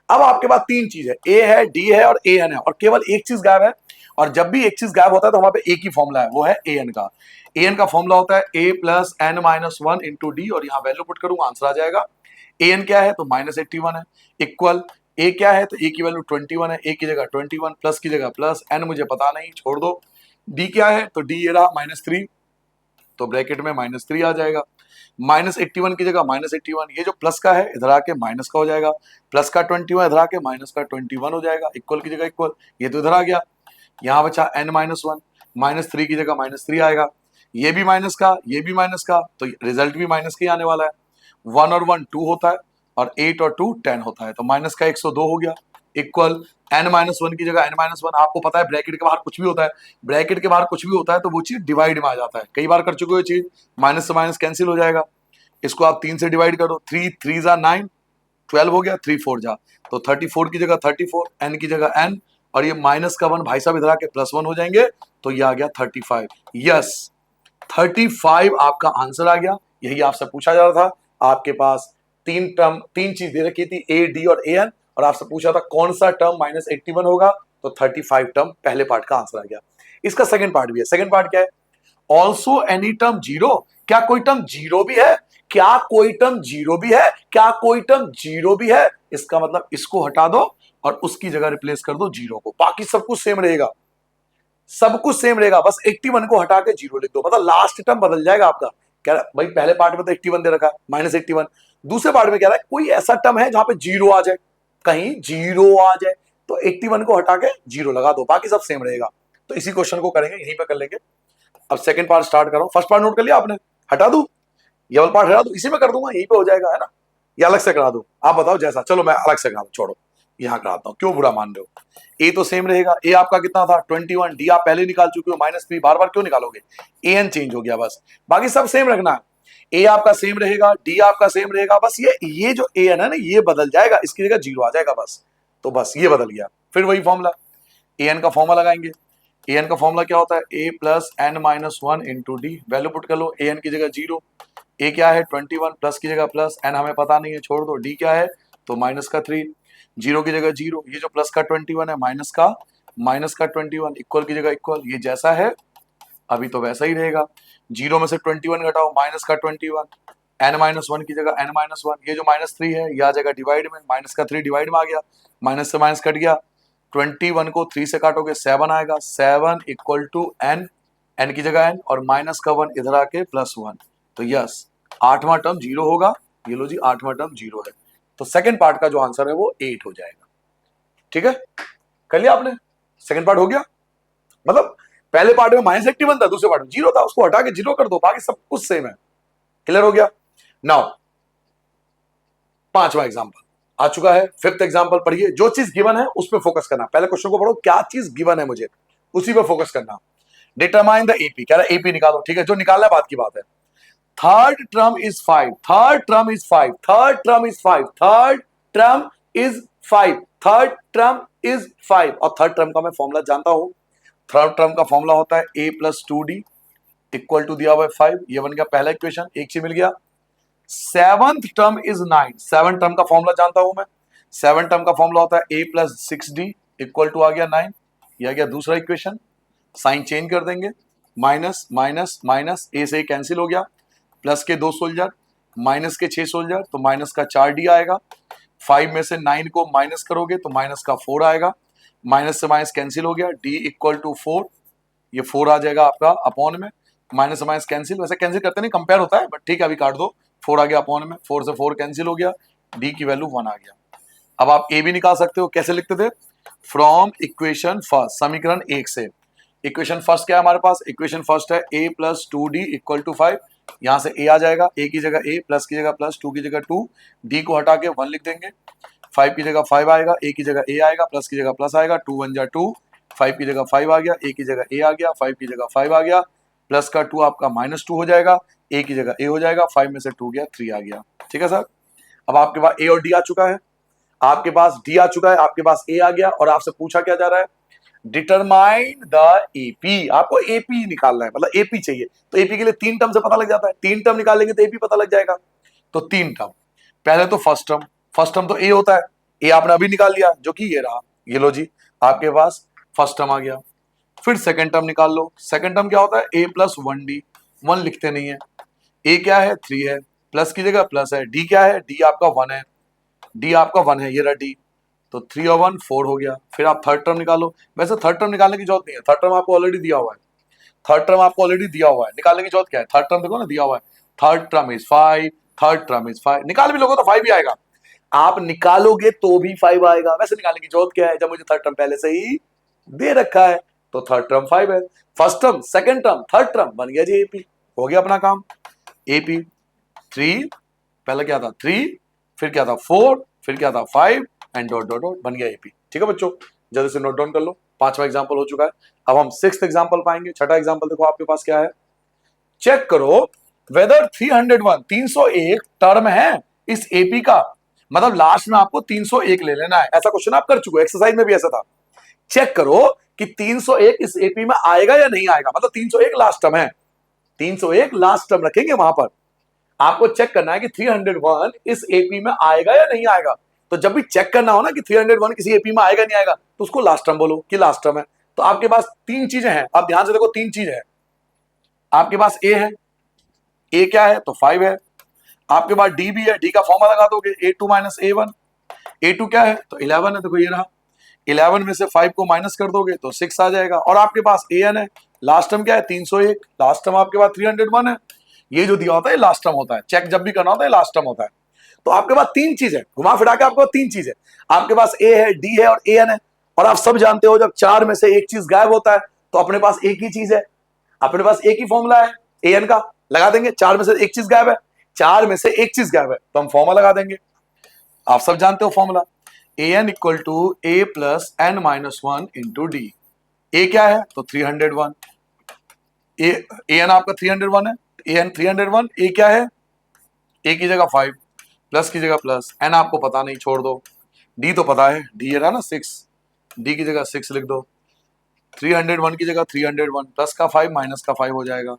अब आपके पास 3 चीज है, ए है, डी है और an है, और केवल एक चीज गायब है। और जब भी एक चीज गायब होता है तो वहां पे एक ही फॉर्मूला है, वो है an का फॉर्मूला होता है a plus n minus 1 into D, और यहाँ वैल्यू पुट करूंगा आंसर आ जाएगा। an क्या है तो -81 है, इक्वल ए क्या है तो ए की वैल्यू 21 है, ए की जगह 21, प्लस की जगह प्लस, एन मुझे पता नहीं, छोड़ दो। डी क्या है तो डी ये रहा -3, तो ब्रैकेट में -3 आ जाएगा। -81 की जगह -81, ये जो प्लस का है इधर आके माइनस का हो जाएगा, प्लस का 21 इधर आके माइनस का 21 हो जाएगा, इक्वल की जगह इक्वल, ये तो इधर आ गया। यहाँ बचा n-1, -3 की जगह -3 आएगा, ये भी माइनस का, ये भी माइनस का, तो रिजल्ट भी माइनस का ही आने वाला है। 1 और 1 2 होता है, और 8 और 2 10 होता है, तो माइनस का 102 हो गया, इक्वल n-1 की जगह n-1। आपको पता है ब्रैकेट के बाहर कुछ भी होता है, ब्रैकेट के बाहर कुछ भी होता है तो वो चीज डिवाइड में आ जाता है। कई बार कर चुके हो ये चीज, माइनस से माइनस कैंसिल हो जाएगा। इसको आप 3 से डिवाइड करो, 3 3 9, 12 हो गया, 3 4 जा, तो 34 की जगह 34, n की जगह n, और ये माइनस का 1 भाई साहब इधर आके +1 हो जाएंगे, तो ये आ गया 35। यस, 35 आपका आंसर आ गया। यही आपसे पूछा जा रहा था। आपके पास तीन चीज दे रखी थी, ए डी और ए एन, और आपसे पूछा था कौन सा टर्म -81 होगा, तो 35 टर्म पहले पार्ट का आंसर आ गया। इसका सेकंड पार्ट भी है। सेकंड पार्ट क्या है? ऑल्सो एनी टर्म जीरो, क्या कोई टर्म जीरो भी है? क्या कोई टर्म जीरो भी है? क्या कोई टर्म जीरो भी है? इसका मतलब इसको हटा दो और उसकी जगह रिप्लेस कर दो जीरो को, बाकी सब कुछ सेम रहेगा। सब कुछ सेम रहेगा, बस 81 को हटा के जीरो लिख दो, मतलब लास्ट टर्म बदल जाएगा आपका। कह रहा भाई पहले पार्ट में तो 81 दे रखा है, -81। दूसरे पार्ट में कह रहा है कोई ऐसा टर्म है जहां पे जीरो आ जाए, कहीं जीरो आ जाए, तो 81 को हटा के जीरो लगा दो, बाकी सब सेम रहेगा। तो इसी क्वेश्चन को करेंगे, यहीं पे कर लेंगे। अब सेकंड पार्ट स्टार्ट करो। फर्स्ट पार्ट नोट कर लिया आपने? हटा दू, ये वाला पार्ट हटा दू, इसी में कर दूंगा, यहीं पे हो जाएगा, है ना? ये अलग से करा दू, आप बताओ जैसा। चलो मैं अलग से करा दू, छोड़ो, यहां कराता हूं, क्यों बुरा मान रहे हो? ए तो सेम रहेगा, ए आपका कितना था 21, डी आप पहले निकाल चुके हो -3, बार बार क्यों निकालोगे? ए एन चेंज हो गया बस, बाकी सब सेम रखना है। ए आपका सेम रहेगा, डी आपका सेम रहेगा, बस ये जो ए एन है ना, ये बदल जाएगा, इसकी जगह जीरो आ जाएगा बस। तो बस ये बदल गया। फिर वही फॉर्मूला, ए एन का फॉर्मूला लगाएंगे। ए एन का फॉर्मूला क्या होता है? A plus N minus 1 into D. Value put कर लो, ए एन की जगह जीरो, ए क्या है 21, प्लस की जगह प्लस, एन हमें पता नहीं है, छोड़ दो, डी क्या है तो -3, जीरो की जगह जीरो, ये जो प्लस का 21 है माइनस का -21, इक्वल की जगह इक्वल, ये जैसा है अभी तो वैसा ही रहेगा। जीरो में से 21 घटाओ, माइनस का 21, n-1 की जगह n-1, ये जो -3 है यह आ जाएगा डिवाइड में, माइनस का 3 डिवाइड में आ गया, माइनस से माइनस कट गया, 21 को 3 से काटोगे 7 आएगा, 7 इक्वल टू n, n की जगह n, और माइनस का 1 इधर आके +1, तो यस 8वां टर्म जीरो होगा। ये लो जी 8वां टर्म जीरो है, तो सेकंड पार्ट का जो आंसर है वो 8 हो जाएगा। ठीक है, कर लिया आपने? सेकंड पार्ट हो गया, मतलब पहले पार्ट में -81 था, दूसरे पार्ट में जीरो था, उसको हटा के जीरो कर दो, बाकी सब कुछ सेम है। क्लियर हो गया? नाउ पांचवा एग्जांपल आ चुका है। फिफ्थ एग्जांपल पढ़िए, जो चीज गिवन है उस पर फोकस करना। पहले क्वेश्चन को पढ़ो, क्या चीज गिवन है मुझे उसी पे फोकस करना। डिटरमाइन द एपी, कह रहा है एपी निकालो, ठीक है, जो निकालना है बात की बात है। Third term is 5, third term is 5, third term is 5, third term is 5, third term is 5, और थर्ड टर्म का मैं फॉर्मूला जानता हूं। थर्ड टर्म का फॉर्मूला होता है a plus 2d equal to दिया हुआ है 5, ये बन गया पहला इक्वेशन, एक चीज मिल गया। Seventh term is 9, seven term का फॉर्मूला जानता हूं मैं। सेवन टर्म का फॉर्मूला होता है a plus 6d equal to आ गया 9, ये आ गया दूसरा इक्वेशन। साइन चेंज कर देंगे, माइनस माइनस माइनस, ए से कैंसिल हो गया, प्लस के 2 सोल्जर, माइनस के 6 सोल्जर, तो माइनस का 4d आएगा। 5 में से 9 को माइनस करोगे तो माइनस का 4 आएगा, माइनस से माइनस कैंसिल हो गया, d इक्वल टू 4, ये 4 आ जाएगा आपका अपॉन में, माइनस से माइनस कैंसिल, वैसे कैंसिल करते नहीं कंपेयर होता है, बट ठीक है अभी काट दो, 4 आ गया अपॉन में, 4 से 4 कैंसिल हो गया, d की वैल्यू 1 आ गया। अब आप a भी निकाल सकते हो, कैसे लिखते थे? फ्रॉम इक्वेशन फर्स्ट, समीकरण 1 से। इक्वेशन फर्स्ट क्या है हमारे पास? इक्वेशन फर्स्ट है a plus 2d equal to 5, यहां से a आ जाएगा, a की जगह a, प्लस की जगह प्लस, 2 की जगह 2, d को हटा के 1 लिख देंगे, 5 की जगह 5 आएगा, a की जगह a आएगा, प्लस की जगह प्लस आएगा, 2 1 जा 2, 5 की जगह 5 आ गया, a की जगह a आ गया, 5 की जगह 5 आ गया, प्लस का 2 आपका -2 हो जाएगा, a की जगह a हो जाएगा, 5 में से 2 गया 3 आ गया। ठीक है सर, अब आपके पास a और d आ चुका है, आपके पास d आ चुका है, आपके पास a आ गया, और आपसे पूछा क्या जा रहा है? डिटरमाइन द एपी, आपको एपी निकालना है, मतलब एपी चाहिए, तो एपी के लिए 3 टर्म से पता लग जाता है, 3 टर्म निकाल लेंगे तो एपी पता लग जाएगा। तो 3 टर्म, पहले तो फर्स्ट टर्म, फर्स्ट टर्म तो ए होता है, ए आपने अभी निकाल लिया जो कि ये रहा, ये लो जी आपके पास फर्स्ट टर्म आ गया। फिर सेकंड टर्म निकाल लो, सेकंड टर्म क्या होता है? ए प्लस 1d, 1 लिखते नहीं है, ए क्या है 3 है, प्लस की जगह प्लस है, डी क्या है? डी आपका 1 है, डी आपका 1 है, ये रहा डी, तो 3 और 1 4 हो गया। फिर आप थर्ड टर्म निकालो, वैसे थर्ड टर्म निकालने की जरूरत नहीं है, थर्ड टर्म आपको ऑलरेडी दिया हुआ है, थर्ड टर्म आपको ऑलरेडी दिया हुआ है, निकालने की जरूरत क्या है? थर्ड टर्म देखो ना दिया हुआ है, third term is 5, third term is 5, निकाल भी लोगे तो 5 भी आएगा, आप निकालोगे तो भी 5 आएगा, वैसे निकालने की जरूरत क्या है जब मुझे थर्ड टर्म पहले से ही दे रखा है, तो थर्ड टर्म 5 है। First term, second term, third term, बन गया जी एपी, हो गया अपना काम। एपी 3, पहले क्या था 3, फिर क्या था 4, फिर क्या था 5 एंड डॉट डॉट डॉट, बन गया एपी। ठीक है बच्चों, जल्दी से नोट डाउन कर लो, 5वां एग्जांपल हो चुका है। अब हम 6th एग्जांपल पाएंगे। छठा एग्जांपल देखो आपके पास क्या है, चेक करो वेदर 301 टर्म है इस एपी का, मतलब लास्ट में आपको 301 ले लेना है। ऐसा क्वेश्चन आप कर चुके हो, एक्सरसाइज में भी ऐसा था। चेक करो कि 301 इस एपी में आएगा या नहीं आएगा, मतलब 301 लास्ट टर्म है, 301 लास्ट टर्म रखेंगे वहां पर। आपको चेक करना है कि 301 इस एपी में आएगा या नहीं आएगा। तो जब भी चेक करना हो ना कि 301 किसी एपी में आएगा नहीं आएगा, तो उसको लास्ट टर्म बोलो कि लास्ट टर्म है। तो आपके पास तीन चीजें हैं, आप ध्यान से देखो, तीन चीजें हैं। आपके पास ए है, ए क्या है तो 5 है। आपके पास डी भी है, डी का फॉर्मूला लगा दोगे A2 माइनस A1। A2 क्या है तो 11 है, देखो ये रहा। 11 में से 5 को माइनस कर दोगे तो 6 आ जाएगा। और आपके पास AN है, लास्ट टर्म क्या है 301, लास्ट टर्म आपके पास 301 है। ये जो दिया होता है लास्ट टर्म होता है, चेक जब भी करना होता है लास्ट टर्म होता है। तो आपके पास तीन चीज है, घुमा फिरा के आपके पास तीन चीज है। आपके पास ए है, डी है और AN है। और आप सब जानते हो जब चार में से एक चीज गायब होता है तो अपने पास एक ही चीज है, अपने पास एक ही फॉर्मूला है AN का, लगा देंगे। चार में से एक चीज गायब है, चार में से एक चीज गायब है तो हम फॉर्मूला लगा देंगे। आप सब जानते हो formula, AN equal to A plus N minus 1 into D. A क्या है तो 301, AN आपका 301 है, AN 301, ए क्या है, ए की जगह 5, प्लस की जगह प्लस, एन आपको पता नहीं छोड़ दो, डी तो पता है, डी रहा ना 6, डी की जगह 6 लिख दो। 301 की जगह 301, प्लस का 5 माइनस का 5 हो जाएगा।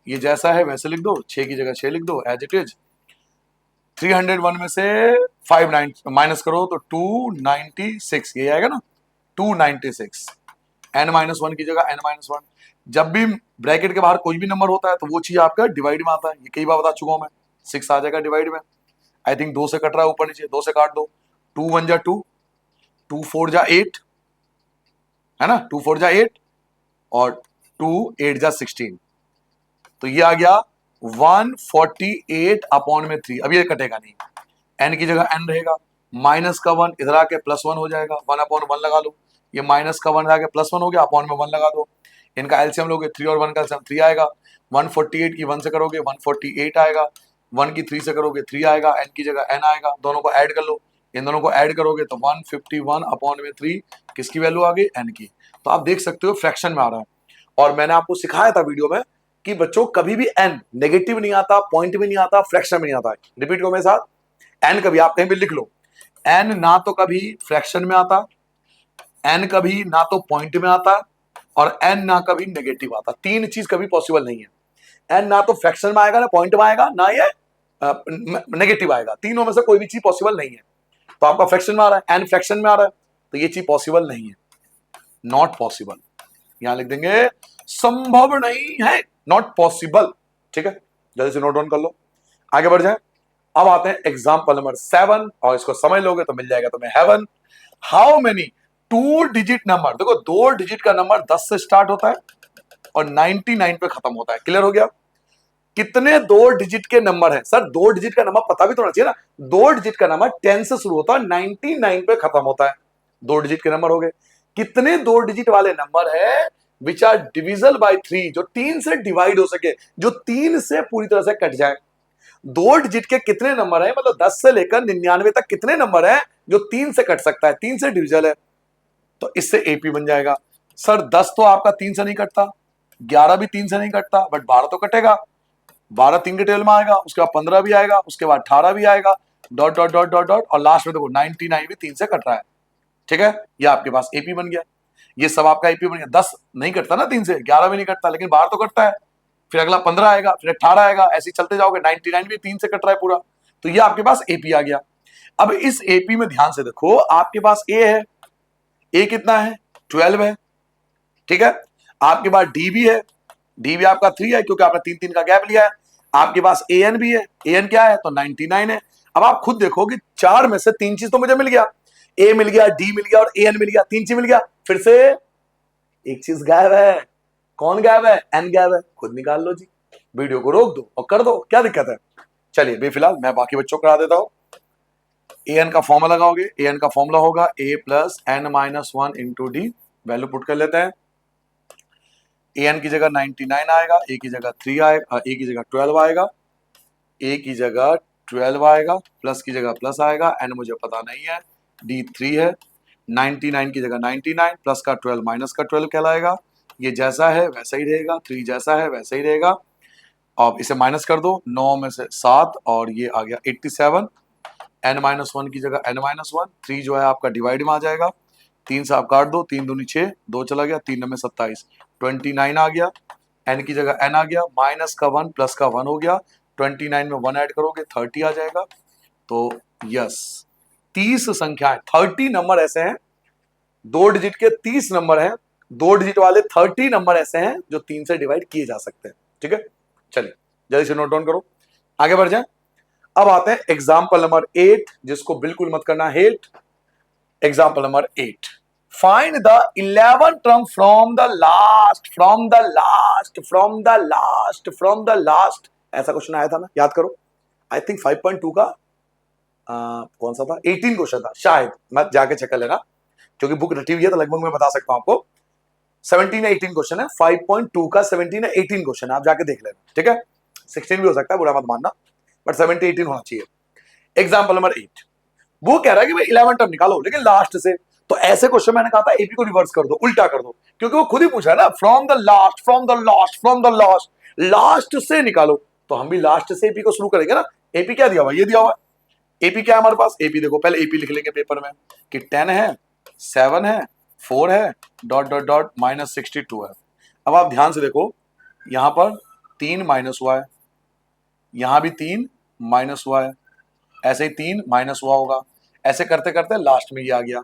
ये जैसा है वैसे लिख दो, 6 की जगह 6 लिख दो एज इट इज। 301 में से 5 माइनस करो तो 296, ये आएगा ना 296। n माइनस 1 की जगह n माइनस 1। जब भी ब्रैकेट के बाहर कोई भी नंबर होता है तो वो चीज आपका डिवाइड में आता है, ये कई बार बता चुका हूं मैं। 6 आ जाएगा डिवाइड में। आई थिंक 2 से कट रहा है ऊपर नीचे, 2 से काट दो। 2 1 जा 2, 2 4 जा 8, है ना, 2 4 जा 8 और 2 8 जा 16। तो ये आ गया 148 अपॉन में 3। अब ये कटेगा नहीं, n की जगह n रहेगा, माइनस का 1 इधर आके प्लस 1 हो जाएगा, 1 अपॉन 1 लगा लो। ये माइनस का 1 आके प्लस 1 हो गया, अपॉन में 1 लगा दो। इनका एलसीएम लोगे, 3 और 1 का एलसीएम 3 आएगा। 148 की 1 से करोगे 148 आएगा, 1 की 3 से करोगे 3 आएगा, n की जगह n आएगा। दोनों को ऐड कर लो, इन दोनों को ऐड करोगे तो 151 अपॉन में 3 किसकी वैल्यू आ गई, n की। तो आप देख सकते हो फ्रैक्शन में आ रहा है। और मैंने आपको सिखाया था वीडियो में कि बच्चों कभी भी n नेगेटिव नहीं आता, पॉइंट में नहीं आता, फ्रैक्शन में नहीं आता। रिपीट करो मेरे साथ, n कभी आप कहीं भी लिख लो, n ना तो कभी फ्रैक्शन में आता, n कभी ना तो पॉइंट में आता और n ना कभी नेगेटिव आता। तीन चीज कभी पॉसिबल नहीं है। n ना तो फ्रैक्शन में आएगा, ना पॉइंट में आएगा, ना ये नेगेटिव आएगा। तीनों में से कोई भी चीज पॉसिबल नहीं है। तो आपका फ्रैक्शन में आ रहा है, n फ्रैक्शन में आ रहा है, तो ये चीज पॉसिबल नहीं है, नॉट पॉसिबल। यहां लिख देंगे संभव नहीं है, नॉट पॉसिबल। ठीक है, जल्दी से नोट डाउन कर लो, आगे बढ़ जाए। अब आते हैं एग्जाम्पल नंबर 7 और इसको समझ लोगे तो मिल जाएगा तुम्हें हेवन। हाउ मेनी 2 डिजिट नंबर, देखो 2 डिजिट का नंबर 10 से स्टार्ट होता है और 99 पे खत्म होता है। क्लियर हो गया? कितने 2 डिजिट के नंबर है सर? 2 डिजिट का नंबर पता भी तो होना चाहिए ना। 2 डिजिट का नंबर 10 से शुरू होता है, 99 पे खत्म होता है। 2 डिजिट के नंबर हो गए। कितने 2 डिजिट वाले नंबर है विच आर डिविजल बाय 3, जो 3 से डिवाइड हो सके, जो 3 से पूरी तरह से कट जाए। 2 डिजिट के कितने नंबर है, मतलब 10 से लेकर 99 तक कितने नंबर है जो 3 से कट सकता है, 3 से डिविजल है। तो इससे एपी बन जाएगा। सर 10 तो आपका 3 से नहीं कटता, 11 भी 3 से नहीं कटता, बट 12 तो कटेगा। 12 3 के टेबल में आएगा, उसके बाद 15 भी आएगा, उसके बाद 18 भी आएगा, dot dot dot dot dot, और लास्ट में देखो 99 भी 3 से कट रहा है। ठीक है, ये आपके पास एपी बन गया। ये सब आपका एपी बन गया। 10 नहीं कटता ना 3 से, 11 भी नहीं कटता, लेकिन 12 तो कटता है। फिर अगला 15 आएगा, फिर 18 आएगा, ऐसे चलते जाओगे। 99 भी 3 से कट रहा है पूरा। तो ये आपके पास एपी आ गया। अब इस एपी में ध्यान से देखो, आपके पास ए है, ए कितना है 12 है। ठीक है, आपके पास डी भी है, डी भी आपका 3 है क्योंकि आपने 3 3 का गैप लिया है। आपके पास एन भी है, एन क्या है तो 99 है। अब आप खुद देखो कि 4 में से 3 चीज तो मुझे मिल गया, ए मिल गया, डी मिल गया और एन मिल गया, 3 चीज मिल गया। फिर से एक चीज गायब है। कौन गायब है? एन गायब है। खुद निकाल लो जी, वीडियो को रोक दो और कर दो, क्या दिक्कत है। चलिए बेफिलहाल मैं बाकी बच्चों को करा देता हूं। एन का फॉर्मूला लगाओगे, एन का फॉर्मूला होगा A plus N minus 1 into D. Value put कर लेते हैं। एन की जगह 99 आएगा, ए की जगह 3 आएगा, ए की जगह 12 आएगा, ए की जगह 12 आएगा, प्लस की जगह प्लस आएगा, एन मुझे पता नहीं है, डी 3 है। 99 की जगह 99, प्लस का 12 माइनस का 12 कहलाएगा। ये जैसा है वैसा ही रहेगा, 3 जैसा है वैसा ही रहेगा। अब इसे माइनस कर दो, 9 में से 7 और ये आ गया 87। n-1 की जगह n-1, 3 जो है आपका डिवाइड में आ जाएगा, 3 से आप काट दो, 3 दूनी 6, 2 चला गया, 3 नंबर 27, 29 आ गया, n की जगह n आ गया, माइनस का 1 प्लस का 1 हो गया, 29 में 1 ऐड करोगे 30 आ जाएगा। तो यस, 30 संख्याएं, 30 नंबर ऐसे हैं, 2 डिजिट के 30 नंबर हैं, 2 डिजिट वाले 30 नंबर ऐसे हैं जो 3 से डिवाइड किए जा सकते हैं। ठीक है, चलिए जल्दी से नोट डाउन करो, आगे बढ़ जाए। अब आते हैं एग्जाम्पल नंबर 8, जिसको बिल्कुल मत करना hate. Example number 8, find the 11 term from the last, from the last, from the last, from the last. ऐसा क्वेश्चन आया था ना, याद करो, आई थिंक 5.2 का कौन सा था, 18 क्वेश्चन था शायद, मत जाके चेक कर लेना, क्योंकि बुक रटी हुई है तो लगभग मैं बता सकता हूं आपको। 17 या 18 क्वेश्चन है, 5.2 का 17 या 18 क्वेश्चन है, आप जाके देख लेना। ठीक है, 16 भी हो सकता है, बुरा मत मानना, बट 17 18 होना चाहिए। एग्जाम्पल नंबर 8, वो कह रहा है कि भाई 11 टर्म निकालो लेकिन लास्ट से। तो ऐसे क्वेश्चन मैंने कहा था एपी को रिवर्स कर दो, उल्टा कर दो, क्योंकि वो खुद ही पूछा है ना, from the last, from the last, from the last, last से निकालो। तो हम भी लास्ट से एपी को शुरू करेंगे ना। एपी क्या दिया हुआ, ये दिया हुआ है। एपी क्या है हमारे पास, एपी देखो, पहले एपी लिख लेंगे पेपर में कि 10 है, 7 है, 4 है, डॉट डॉट डॉट माइनस 62 है। अब आप ध्यान से देखो, यहां पर 3 माइनस हुआ है, यहां भी 3 माइनस हुआ है, ऐसे ही 3 माइनस हुआ होगा, ऐसे करते करते लास्ट में ये आ गया।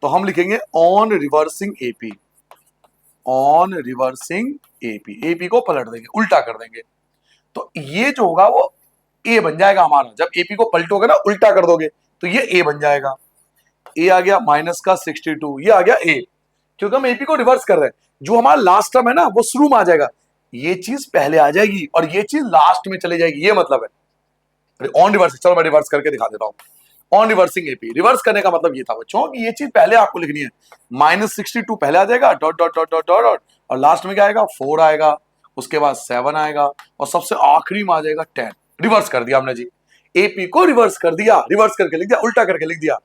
तो हम लिखेंगे on reversing AP, on reversing AP, AP को पलट देंगे, उल्टा कर देंगे। तो ये जो होगा वो ए बन जाएगा हमारा। जब एपी को पलटोगे ना, उल्टा कर दोगे, तो ये ए बन जाएगा। ए आ गया माइनस का 62, ये आ गया ए, क्योंकि हम एपी को रिवर्स कर रहे हैं। जो हमारा लास्ट टर्म है ना, वो शुरू में आ जाएगा, ये चीज पहले आ जाएगी और ये चीज लास्ट में चली जाएगी, ये मतलब है ऑन रिवर्स। चलो मैं रिवर्स करके दिखा देता हूं। ऑन रिवर्सिंग एपी, रिवर्स करने का मतलब ये था बच्चों कि ये चीज पहले आपको लिखनी है, माइनस 62 पहले आ जाएगा, dot dot dot dot dot, और लास्ट में क्या आएगा, 4 आएगा, उसके बाद 7 आएगा, और सबसे आखिरी में आ जाएगा 10। रिवर्स कर दिया हमने जी, एपी को रिवर्स कर दिया, रिवर्स करके लिख दिया, उल्टा करके लिख दिया।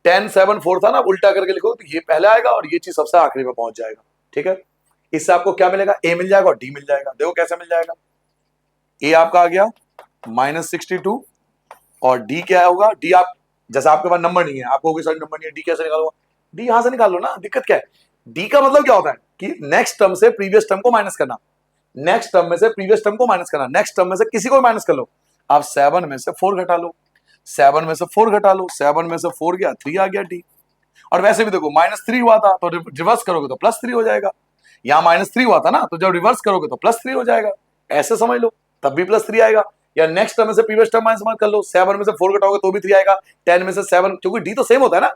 10 7 4 था ना, उल्टा करके लिखो तो ये पहले आएगा और ये चीज सबसे आखिरी में पहुंच जाएगा। ठीक है, इससे आपको क्या मिलेगा, ए मिल जाएगा और डी मिल जाएगा। देखो कैसे मिल जाएगा, ए आपका आ गया माइनस 62, और डी क्या होगा, डी आप, जैसे आपके पास नंबर नहीं है, आपको कोई सर नंबर नहीं है, डी कैसे निकालूंगा, डी यहां से निकाल लो ना, दिक्कत क्या है। डी का मतलब क्या होता है कि नेक्स्ट टर्म से प्रीवियस टर्म को माइनस करना, नेक्स्ट टर्म में से प्रीवियस टर्म को माइनस करना, नेक्स्ट टर्म में से किसी को माइनस कर लो। आप 7 में से 4 घटा लो, 7 में से 4 घटा लो, 7 में से 4 गया, 3 आ गया डी। और वैसे भी देखो -3 हुआ था, तो रिवर्स करोगे तो +3 हो जाएगा। यहाँ -3 हुआ था ना, तो जब रिवर्स करोगे तो +3 हो जाएगा, ऐसे समझ लो, तब भी +3 आएगा। या नेक्स्ट टर्म में से प्रीवियस टर्म माइनस कर लो, 7 में से 4 घटाओगे तो भी 3 आएगा, 10 में से 7, क्योंकि डी तो सेम होता है ना,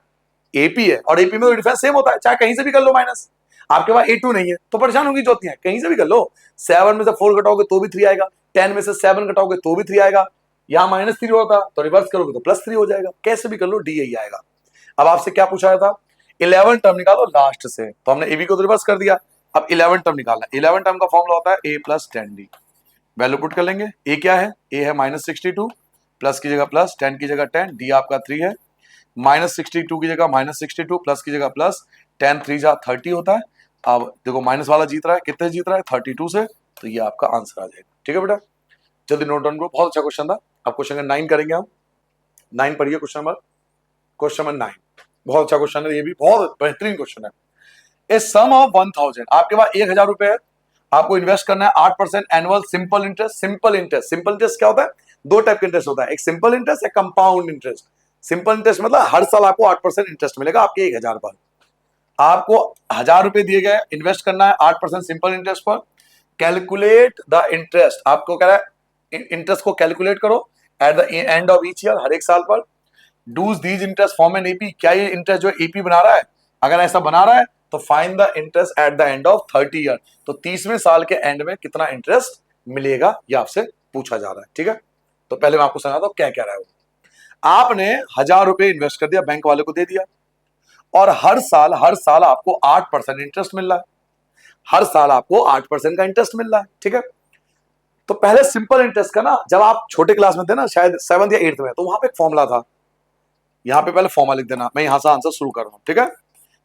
एपी है और एपी में तो डिफरेंस सेम होता है, चाहे कहीं से भी कर लो माइनस। आपके पास A2 नहीं है तो परेशान होगी जो होती है, कहीं से भी कर लो। 7 में से 4 घटाओगे तो भी 3 आएगा, 10 में से 7 घटाओगे तो भी 3 आएगा। यहाँ -3 होता तो रिवर्स करोगे तो +3 हो जाएगा, कैसे भी कर लो डी यही आएगा। अब आपसे क्या पूछा था, 11 टर्म निकालो लास्ट से, तो हमने एबी को तो रिवर्स कर दिया। अब 11 टर्म निकालना, 11 टर्म का फॉर्मूला होता है a + 10d। वैल्यू पुट कर लेंगे, ए क्या है, ए है -62, प्लस की जगह प्लस, 10 की जगह 10, डी आपका 3 है, -62 की जगह -62, प्लस की जगह प्लस, 10 3 जा 30 होता है। अब देखो माइनस वाला जीत रहा है, कितने जीत रहा है, 32 से, तो ये आपका आंसर आ जाएगा। ठीक है बेटा, जल्दी नोट डाउन करो, बहुत अच्छा क्वेश्चन था। अब क्वेश्चन नंबर 9 करेंगे हम, 9 पढ़िए, क्वेश्चन नंबर 9, बहुत अच्छा क्वेश्चन है, ये भी बहुत बेहतरीन क्वेश्चन है। ए सम ऑफ 1000, आपके पास 1000 रुपए है, आपको इन्वेस्ट करना है 8% annual simple interest. Simple interest, simple interest क्या होता है, दो टाइप का इंटरेस्ट होता है, एक सिंपल इंटरेस्ट, एक कंपाउंड इंटरेस्ट। सिंपल इंटरेस्ट मतलब हर साल आपको 8% इंटरेस्ट मिलेगा आपके 1000 पर। आपको 1000 रुपए दिए गए, इन्वेस्ट करना है 8% सिंपल इंटरेस्ट पर। कैलकुलेट द इंटरेस्ट, आपको कह रहा है इंटरेस्ट को कैलकुलेट करो at the end of each year, हर एक साल पर। Does these interest form an AP, क्या ये इंटरेस्ट जो एपी बना रहा है, अगर ऐसा बना रहा है तो find the interest eight the end of 30 year, तो 30वें साल के एंड में कितना इंटरेस्ट मिलेगा, ये आपसे पूछा जा रहा है। ठीक है, तो पहले मैं आपको समझाता हूं क्या कह रहा है वो। आपने 1000 रुपए इन्वेस्ट कर दिया, बैंक वाले को दे दिया, और हर साल आपको 8% इंटरेस्ट मिल रहा है, हर साल आपको 8% का इंटरेस्ट मिल रहा है। ठीक है, तो पहले सिंपल इंटरेस्ट का ना, जब आप छोटे क्लास में थे ना, शायद 7th या 8th में, तो वहां पे एक फॉर्मूला था, यहां पे पहले फॉर्मूला लिख देना, मैं यहां से आंसर शुरू कर रहा हूं। ठीक है,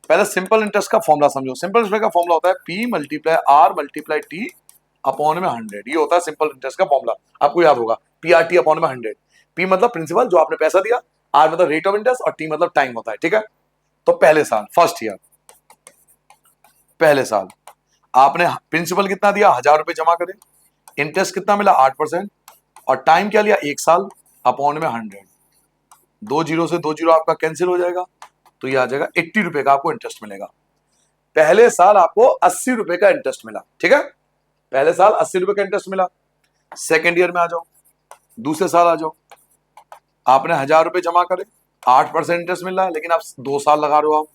पहले सिंपल इंटरेस्ट का फॉर्मूला समझो। सिंपल इंटरेस्ट का फॉर्मूला होता है P × R × T अपॉन में 100, ये होता है सिंपल इंटरेस्ट का फॉर्मूला, आपको याद होगा, PRT अपॉन में 100। P मतलब प्रिंसिपल, जो आपने पैसा दिया, आर मतलब रेट ऑफ इंटरेस्ट और टी मतलब टाइम होता है, ठीक है। तो पहले साल, फर्स्ट ईयर, पहले साल आपने प्रिंसिपल कितना दिया, 1000 रुपए जमा करे, इंटरेस्ट कितना मिला, 8%, और टाइम क्या लिया, 1 साल, अपॉन में 100, 2 जीरो से 2 जीरो आपका कैंसिल हो जाएगा, तो ये आ जाएगा 80 रुपए का आपको इंटरेस्ट मिलेगा। पहले साल आपको 80 रुपए का इंटरेस्ट मिला, ठीक है, पहले साल 80 रुपए का इंटरेस्ट मिला। सेकेंड ईयर में आ जाओ, दूसरे साल आ जाओ, आपने 1000 रुपए जमा करे, 8% इंटरेस्ट मिल रहा है, लेकिन आप 2 साल लगा रहे हो आप।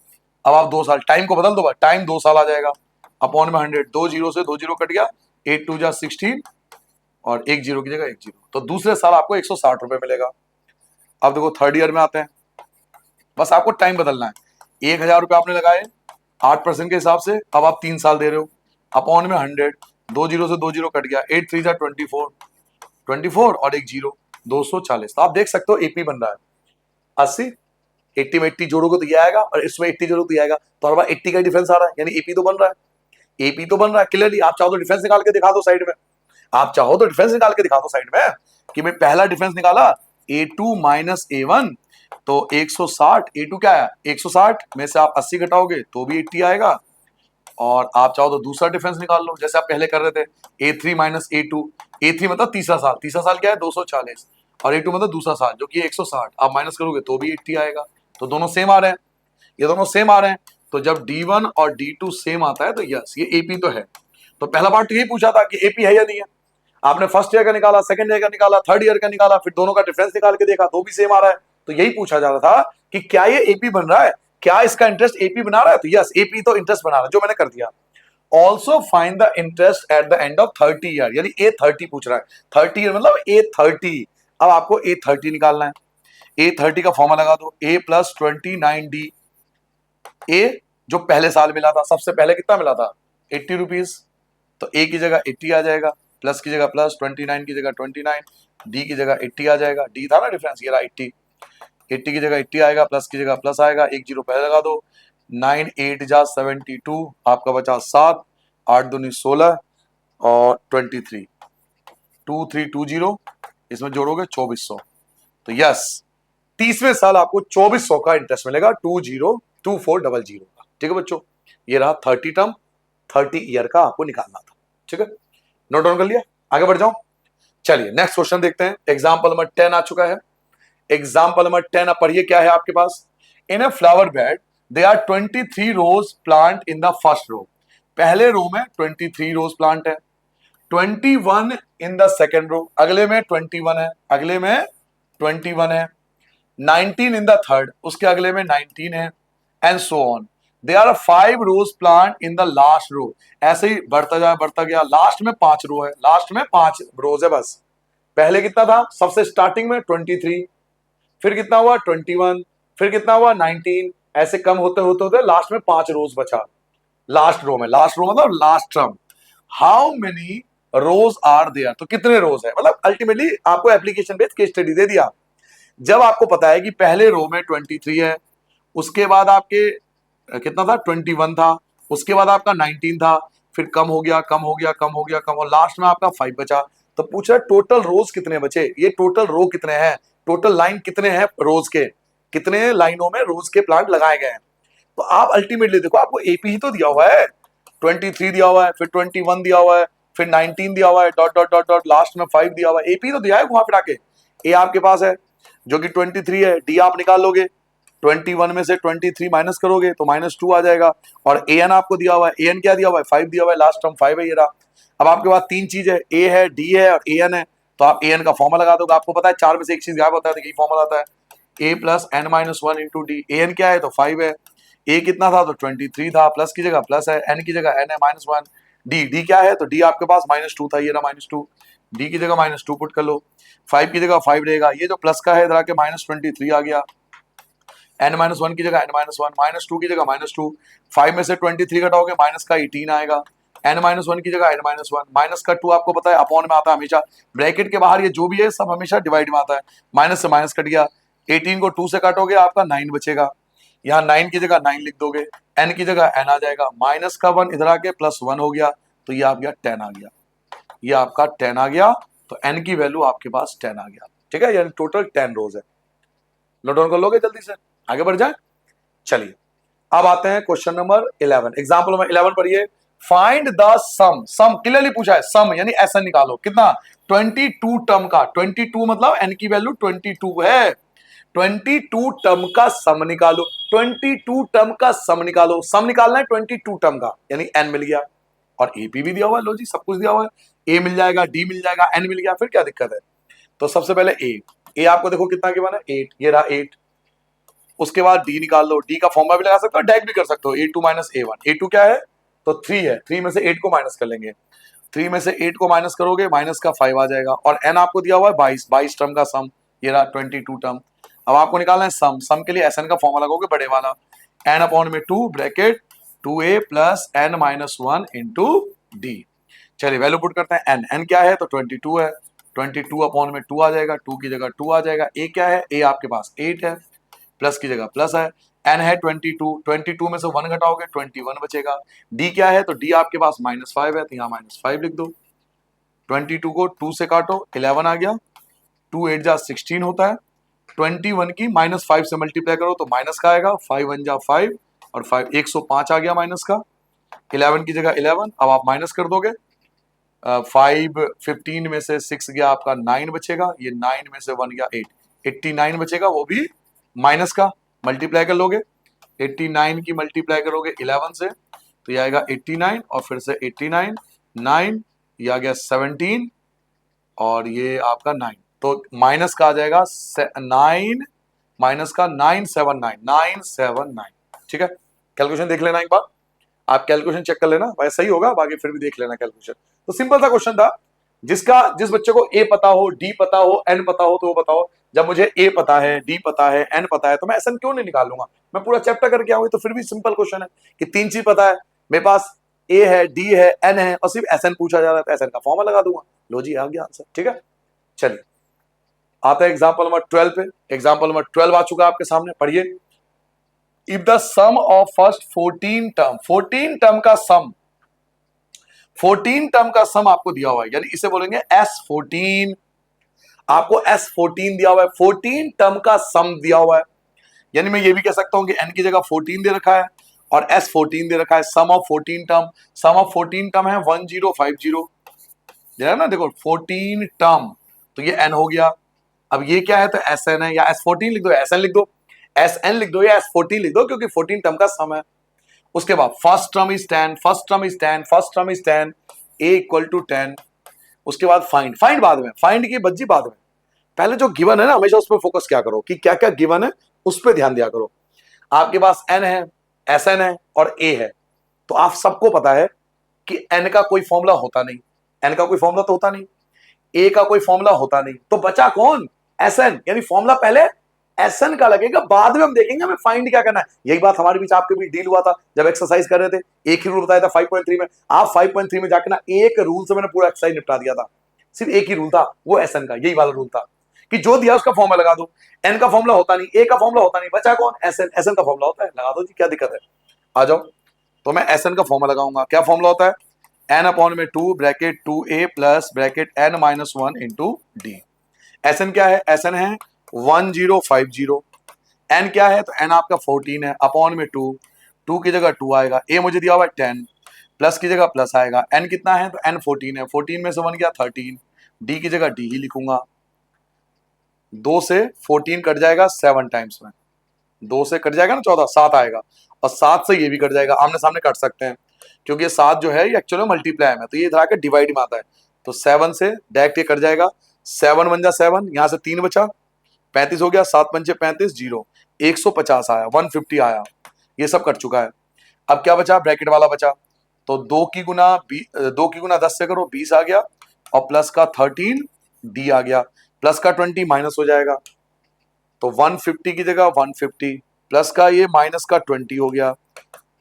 अब आप 2 साल, टाइम को बदल दो, टाइम 2 साल आ जाएगा, अपॉन में 100, 2 जीरो से 2 जीरो कट गया, 8 2 जा 16, और 1 जीरो की जगह 1 जीरो, तो दूसरे साल आपको 160 रुपए मिलेगा। अब देखो थर्ड ईयर में आते हैं, बस आपको टाइम बदलना है, 1000 रुपए आपने लगाए 8% के हिसाब से, अब आप 3 साल दे रहे हो, अपॉन में 100, 2 जीरो से 2 जीरो कट गया, 8 3 जा 24, 24 और 1 जीरो, 240। तो आप देख सकते हो एपी बन रहा है 80, 80 में 80 जोड़ोगे तो ये आएगा, और इसमें 80 जोड़ो तो ये आएगा, तो हर बार 80 का डिफरेंस आ रहा है, यानी एपी तो बन रहा है, एपी तो बन रहा है क्लियरली। आप चाहो तो डिफरेंस निकाल के दिखा दो साइड में, आप चाहो तो डिफरेंस निकाल के दिखा दो साइड में, कि मैं पहला डिफरेंस निकाला A2 माइनस A1, तो 160, A2 क्या है 160 में से आप 80 घटाओगे तो भी 80 आएगा, और आप चाहो तो दूसरा डिफरेंस निकाल लो जैसे आप पहले कर रहे थे, A3 माइनस A2, A3 मतलब तीसरा साल, तीसरा साल क्या है 240, और A2 मतलब दूसरा साल जो कि 160, आप माइनस करोगे तो भी 80 आएगा, तो दोनों सेम आ रहे हैं, ये दोनों सेम आ रहे हैं। तो जब D1 और D2 सेम आता है तो यस ये एपी तो है। तो पहला पार्ट तो यही पूछा था कि एपी है या नहीं है, आपने फर्स्ट ईयर का निकाला, सेकंड ईयर का निकाला, थर्ड ईयर का निकाला, फिर दोनों का डिफरेंस निकाल के देखा तो भी सेम आ रहा है, तो यही पूछा जा रहा था कि क्या ये एपी बन रहा है, क्या इसका इंटरेस्ट एपी बना रहा है, तो यस एपी तो इंटरेस्ट बना रहा है, जो मैंने कर दिया। Also find the interest eight the end of 30 year, यानी A30 पूछ रहा है, 30 ईयर मतलब A30। अब आपको A30 निकालना है, A30 का फॉर्मूला लगा दो, A प्लस 29D, A जो पहले साल मिला था, सबसे पहले कितना मिला था 80 रुपीज, तो A की जगह 80 आ जाएगा, प्लस की जगह प्लस, 29 की जगह 29, D की जगह 80 आ जाएगा, D था ना डिफरेंस, ये रहा 80, 80 की जगह 80 आएगा, प्लस की जगह प्लस आएगा, 1 जीरो पहले लगा दो, 9 8 जा 72, आपका बचा 7, 8 दूनी 16 और 23, 2320, इसमें जोड़ोगे 2400, तो यस 30वें साल आपको 2400 का इंटरेस्ट मिलेगा, 202400 का, ठीक है बच्चों। ये रहा 30 टर्म, 30 ईयर का आपको निकालना था, ठीक है, नोट डाउन कर लिया, आगे बढ़ जाओ। चलिए नेक्स्ट क्वेश्चन देखते हैं, एग्जाम्पल नंबर 10 आ चुका है। एग्जाम्पल नंबर 10 आप पढ़िए, क्या है आपके पास, in a flower bed there are 23 rose plant in the first row, पहले रो में 23 रोज प्लांट है, 21 इन द सेकेंड रो, अगले में 21 है, अगले में 21 है, 19 इन द थर्ड, उसके अगले में 19 है, and so on. They are 5 rose plant in the last row, ऐसे ही बढ़ता गया, लास्ट में 5 रो है, लास्ट में 5 रोज है बस। पहले कितना था, सबसे स्टार्टिंग में 23, फिर कितना हुआ 21, फिर कितना हुआ 19, ऐसे कम होते होते होते लास्ट में 5 रोज बचा लास्ट रो में, लास्ट रो मतलब last term. How many rose are there, तो कितने रोज है, मतलब अल्टीमेटली आपको एप्लीकेशन बेस्ड केस स्टडी दे दिया। जब आपको पता है कि पहले रो में 23 है, उसके बाद आपके कितना था 21 था, उसके बाद आपका 19 था, फिर कम हो गया कम हो गया कम हो गया कम, और लास्ट में आपका 5 बचा, तो पूछ रहा है टोटल रोज कितने बचे, ये टोटल रो कितने हैं, टोटल लाइन कितने हैं रोज के, कितने लाइनों में रोज के प्लांट लगाए गए हैं। तो आप अल्टीमेटली देखो, आपको एपी ही तो दिया हुआ है, 23 दिया हुआ है, फिर 21 दिया हुआ है, फिर 19 दिया हुआ है, dot dot dot dot last में 5 दिया हुआ है, एपी तो दिया है वहां फिर आके, ए आपके पास है जो कि 23 है, डी आप निकाल लोगे, 21 में से 23 माइनस करोगे तो -2 आ जाएगा, और ए एन आपको दिया हुआ है, ए एन क्या दिया हुआ है 5 दिया हुआ है, लास्ट टर्म 5 है ये रहा। अब आपके पास 3 चीज है, ए है, डी है और ए एन है, तो आप ए एन का फॉर्मूला लगा दोगे, आपको पता है 4 में से एक चीज गायब होता है, तो यही फॉर्मूला आता है, A plus N minus 1 into D, A N क्या है तो 5 है, ए कितना था तो 23 था, प्लस की जगह प्लस है, एन की जगह एन है -1, डी डी क्या है तो डी आपके पास -2 था, ये रहा -2, डी की जगह -2 पुट कर लो, 5 की जगह 5 रहेगा, ये जो प्लस का है इधर आके -23 आ गया, n-1 की जगह n-1, -2 की जगह -2, 5 में से 23 घटाओगे माइनस का 18 आएगा, n-1 की जगह n-1, माइनस का 2 आपको पता है अपॉन में आता है हमेशा, ब्रैकेट के बाहर ये जो भी है सब हमेशा डिवाइड में आता है, माइनस से माइनस कट गया, 18 को 2 से काटोगे आपका 9 बचेगा, यहाँ 9 की जगह 9 लिख दोगे, n की जगह n आ जाएगा, माइनस का 1 इधर आके +1 हो गया, तो ये आ गया 10 आ गया, ये आपका 10 आ गया, तो n की वैल्यू आपके पास 10 आ गया, ठीक है, यानी टोटल 10 रोज है। नोट डाउन कर लोगे जल्दी से, आगे बढ़ जाए। चलिए अब आते हैं क्वेश्चन नंबर 11, एग्जाम्पल नंबर 11 पढ़िए। Find the sum, sum clearly पूछा है, सम यानी ऐसा निकालो कितना 22 टर्म का, 22 मतलब n की वैल्यू 22 है, 22 टर्म का सम निकालो, 22 टर्म का सम निकालो, सम निकालना है 22 टर्म का यानी n मिल गया, और एपी भी दिया हुआ है, लो जी सब कुछ दिया हुआ है, ए मिल जाएगा, डी मिल जाएगा, एन मिल गया, फिर क्या दिक्कत है। तो सबसे पहले ए आपको देखो कितना गिवन है 8, ये रहा 8, उसके बाद डी निकाल लो, डी का फॉर्मूला भी लगा सकते हो, डायरेक्ट भी कर सकते हो, a2 माइनस a1, a2 क्या है तो 3 है, 3 में से 8 को माइनस कर लेंगे, 3 में से 8 को माइनस करोगे माइनस का 5 आ जाएगा, और n आपको दिया हुआ है 22, 22 टर्म का सम, ये रहा 22 टर्म। अब आपको निकालना है सम, सम के लिए एसएन का फॉर्मूला लगाओगे बड़े वाला, n अपॉन में 2 bracket 2a plus n minus 1 into D. चलिए वैल्यू पुट करते हैं, n क्या है तो 22 है, 22 अपॉन में 2 आ जाएगा, 2 की जगह 2 आ जाएगा, a क्या है, a आपके पास 8 है, प्लस की जगह प्लस है, n है 22, 22 में से 1 घटाओगे 21 बचेगा, d क्या है तो d आपके पास -5 है, तो यहाँ -5 लिख दो, 22 को 2 से काटो 11 आ गया, 2 8 जा 16 होता है, 21 की -5 से मल्टीप्लाई करो तो माइनस का आएगा, 5 1 जा 5 और 5 105 आ गया माइनस का, 11 की जगह 11, अब आप माइनस कर दोगे, 5 15 में से 6 गया आपका 9 बचेगा, ये 9 में से 1 गया 8, 89 बचेगा, वो भी माइनस का, मल्टीप्लाई कर लोगे 89 की मल्टीप्लाई करोगे 11 से तो ये आएगा 89 और फिर से 89, 9 ये आ गया 17 और ये आपका 9, तो माइनस का आ जाएगा 9 माइनस का 979, 979, ठीक है। कैलकुलेशन देख लेना एक बार, आप कैलकुलेशन चेक कर लेना, भाई सही होगा, बाकी फिर भी देख लेना कैलकुलेशन। तो सिंपल सा क्वेश्चन था, जिस बच्चे को ए पता हो, डी पता हो, एन पता हो, तो वो बताओ जब मुझे ए पता है, डी पता है, एन पता है, तो मैं एसएन क्यों नहीं निकालूंगा, मैं पूरा चैप्टर करके आऊंगी, तो फिर भी सिंपल क्वेश्चन है कि 3 चीज पता है मेरे पास, ए है, डी है, एन है, और सिर्फ एसएन पूछा जा रहा है, तो एसएन का फॉर्मूला लगा दूंगा, लो जी आ गया आंसर, ठीक है। चलिए आता है एग्जाम्पल नंबर 12 पे, एग्जाम्पल नंबर 12 आ चुका है आपके सामने, पढ़िए। If the sum of first 14 term, 14 term का सम, 14 टर्म का सम आपको दिया हुआ है, यानी इसे बोलेंगे S14, आपको S14 दिया हुआ है, 14 टर्म का सम दिया हुआ है, यानी मैं ये भी कह सकता हूं कि n की जगह 14 दे रखा है और S14 दे रखा है, sum of 14 term, sum of 14 term है 1050, है ना, देखो 14 टर्म, तो ये n हो गया, अब ये क्या है तो Sn है, या S14 लिख दो, Sn लिख दो, Sn लिख दो या S14 लिख दो, क्योंकि 14 टर्म का सम है। उसके बाद first term is 10, first term is 10, first term is 10, a equal to 10, उसके बाद फाइंड, फाइंड बाद में, फाइंड की बज्जी बाद में, पहले जो गिवन है ना हमेशा उस पर फोकस क्या करो कि क्या क्या गिवन है उस पर ध्यान दिया करो। आपके पास n है, Sn है और a है, तो आप सबको पता है कि n का कोई फॉर्मूला होता नहीं, n का कोई फॉर्मूला तो होता नहीं, a का कोई फॉर्मूला होता नहीं, तो बचा कौन Sn, यानी फॉर्मूला पहले Sn का लगेगा, बाद में हम देखेंगे हमें फाइंड क्या करना है। यही बात हमारे बीच आपके बीच डील हुआ था जब एक्सरसाइज कर रहे थे, एक ही रूल बताया था 5.3 में, आप 5.3 में जाके ना एक रूल से मैंने पूरा एक्सरसाइज निपटा दिया था, सिर्फ एक ही रूल था वो Sn का, यही वाला रूल था कि जो दिया उसका फॉर्मूला लगा दो, n का फॉर्मूला होता नहीं, a का फॉर्मूला होता नहीं, बचा कौन Sn, Sn का फॉर्मूला होता है, लगा दो जी क्या दिक्कत है, आ जाओ। तो मैं Sn का फॉर्मूला लगाऊंगा, क्या फॉर्मूला होता है, n अपॉन में 2 bracket 2a plus bracket n minus 1 into D. Sn क्या है, Sn है 1050, n क्या है तो n आपका 14 है, अपॉन में 2, 2 की जगह 2 आएगा, a मुझे दिया हुआ है 10, प्लस की जगह प्लस आएगा, n कितना है तो n 14 है, 14 में से 1 गया 13, d की जगह d ही लिखूंगा, 2 से 14 कट जाएगा 7 टाइम्स में, 2 से कट जाएगा ना 14, 7 आएगा, और 7 से ये भी कट जाएगा, आमने सामने कट सकते हैं क्योंकि ये 7 जो है ये एक्चुअली मल्टीप्लाई में, तो ये इधर आकर डिवाइड में आता है, तो 7 से डायरेक्ट ये कट जाएगा, 7 बन जा 7, यहाँ से 3 बचा, 35 हो गया, 7 पंचे 35, 0, 150 आया, 150 आया, ये सब कट चुका है। अब क्या बचा, ब्रैकेट वाला बचा, तो 2 की गुना 10 से करो 20 आ गया, और प्लस का 13 डी आ गया, प्लस का 20 माइनस हो जाएगा, तो 150 की जगह 150, प्लस का ये माइनस का 20 हो गया,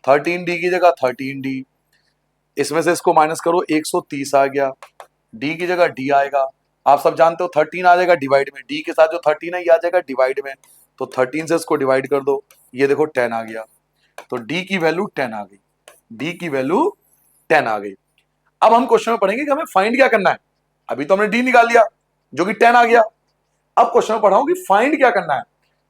13 डी की जगह 13 डी, इसमें से इसको माइनस करो 130 आ गया, डी की जगह डी आएगा, आप सब जानते हो 13 आ जाएगा डिवाइड में, डी के साथ जो 13 है ये आ जाएगा डिवाइड में, तो 13 से इसको डिवाइड कर दो, ये देखो 10 आ गया, तो डी की वैल्यू 10 आ गई, डी की वैल्यू 10 आ गई। अब हम क्वेश्चन में पढ़ेंगे कि हमें फाइंड क्या करना है, अभी तो हमने डी निकाल लिया जो कि 10 आ गया, अब क्वेश्चन में पढ़ाऊं कि फाइंड क्या करना है,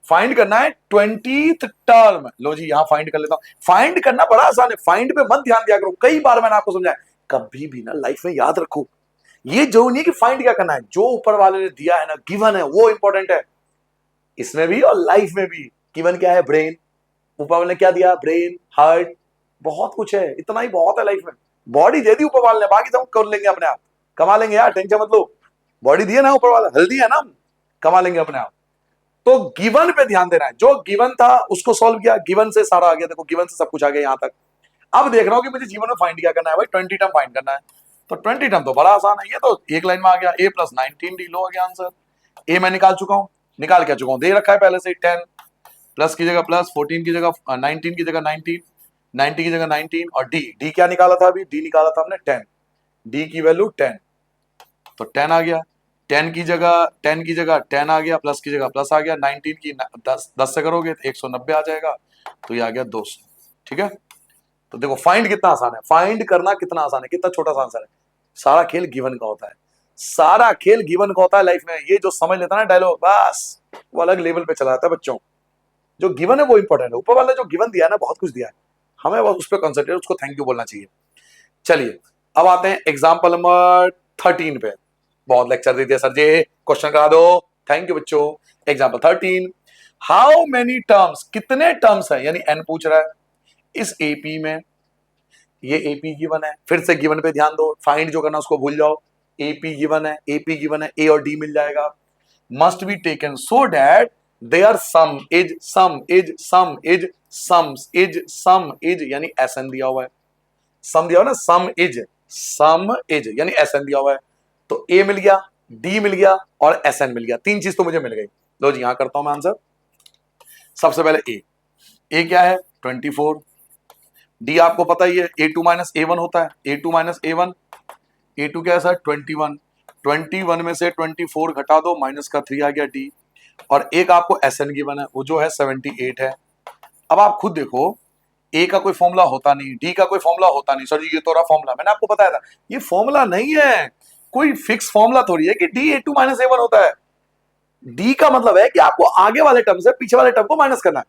फाइंड करना है 20th टर्म। लो जी यहां फाइंड कर लेता हूं। फाइंड करना बड़ा आसान है, फाइंड पे मत ध्यान दिया करो, कई बार मैंने आपको समझाया। कभी भी ना लाइफ में याद रखो, ये जो नहीं कि फाइंड क्या करना है, जो ऊपर वाले ने दिया है ना, गिवन है, वो इंपॉर्टेंट है। इसमें भी और लाइफ में भी। गिवन क्या है? ब्रेन। ऊपर वाले ने क्या दिया? ब्रेन, हार्ट, बहुत कुछ है, इतना ही बहुत है लाइफ में। बॉडी दे दी ऊपर वाले ने, बाकी सब कर लेंगे अपने आप, कमा लेंगे यार, टेंशन मत लो। बॉडी दी है ना ऊपर वाला, हेल्दी है ना हम, कमा लेंगे अपने आप। तो गिवन पे ध्यान देना है, जो गिवन था उसको सॉल्व किया, गिवन से सारा आ गया। देखो गिवन से सब कुछ आ गया यहां तक। अब देख रहा हूं कि मुझे जीवन में फाइंड क्या करना है भाई, 20 टर्म फाइंड करना है। तो 20 टर्म तो बड़ा आसान है, ये तो एक लाइन में आ गया, a प्लस 19 डी। लो आ गया आंसर। ए मैं निकाल चुका हूं, निकाल क्या चुका हूं, दे रखा है पहले से 10, प्लस की जगह प्लस, 14 की जगह 19 की जगह 19, 90 की जगह 19, और डी, डी क्या निकाला था अभी? डी निकाला था हमने 10, डी की वैल्यू 10, तो 10 आ गया। 10 की जगह 10 आ गया, प्लस की जगह प्लस आ गया, 19 की 10 से करोगे तो 190 आ जाएगा, तो ये आ गया 200। ठीक है, तो देखो फाइंड कितना आसान है, फाइंड करना कितना आसान है, कितना छोटा सा आंसर है। सारा खेल गिवन का होता है, सारा खेल गिवन का होता है लाइफ में। ये जो समझ लेता है ना डायलॉग, बस वो अलग लेवल पे चला जाता है बच्चों। जो गिवन है वो इंपॉर्टेंट है, ऊपर वाले जो गिवन दिया है ना, बहुत कुछ दिया है, हमें बस उस पर कंसंट्रेट, उसको थैंक यू बोलना चाहिए। चलिए अब आते हैं एग्जाम्पल नंबर 13 पे। बहुत लेक्चर दे दिया सर जी, क्वेश्चन करा दो। थैंक यू बच्चों। एग्जाम्पल 13, हाउ मेनी टर्म्स, कितने टर्म्स है, यानी एन पूछ रहा है इस एपी में। ये एपी गिवन है, फिर से गिवन पे ध्यान दो, फाइंड जो करना उसको भूल जाओ। एपी गिवन है, एपी गिवन है, ए और डी मिल जाएगा। Must be taken so that there sum is sum is sum is sums is sum is, यानी एसएन दिया हुआ है, सम दिया हुआ ना, सम इज यानी एसएन दिया हुआ है। तो ए मिल गया, डी मिल गया और एसएन मिल गया, तीन चीज तो मुझे मिल गई। लो जी यहां करता हूं मैं आंसर। सबसे पहले ए क्या है? 24। डी आपको पता ही है, A2 माइनस A1 होता है, A2 माइनस A1, A2 क्या है सर? 21, 21 में से 24 घटा दो, माइनस का 3 आ गया डी। और एक आपको एसएन गिवन है, वो जो है 78 है। अब आप खुद देखो, ए का कोई फॉर्मूला होता नहीं, डी का कोई फॉर्मूला होता नहीं। सर जी ये तो रहा फॉर्मूला, मैंने आपको बताया था ये फॉर्मूला नहीं है, कोई फिक्स फॉर्मूला थोड़ी है कि डी A2 माइनस A1 होता है। डी का मतलब है कि आपको आगे वाले टर्म से पीछे वाले टर्म को माइनस करना है।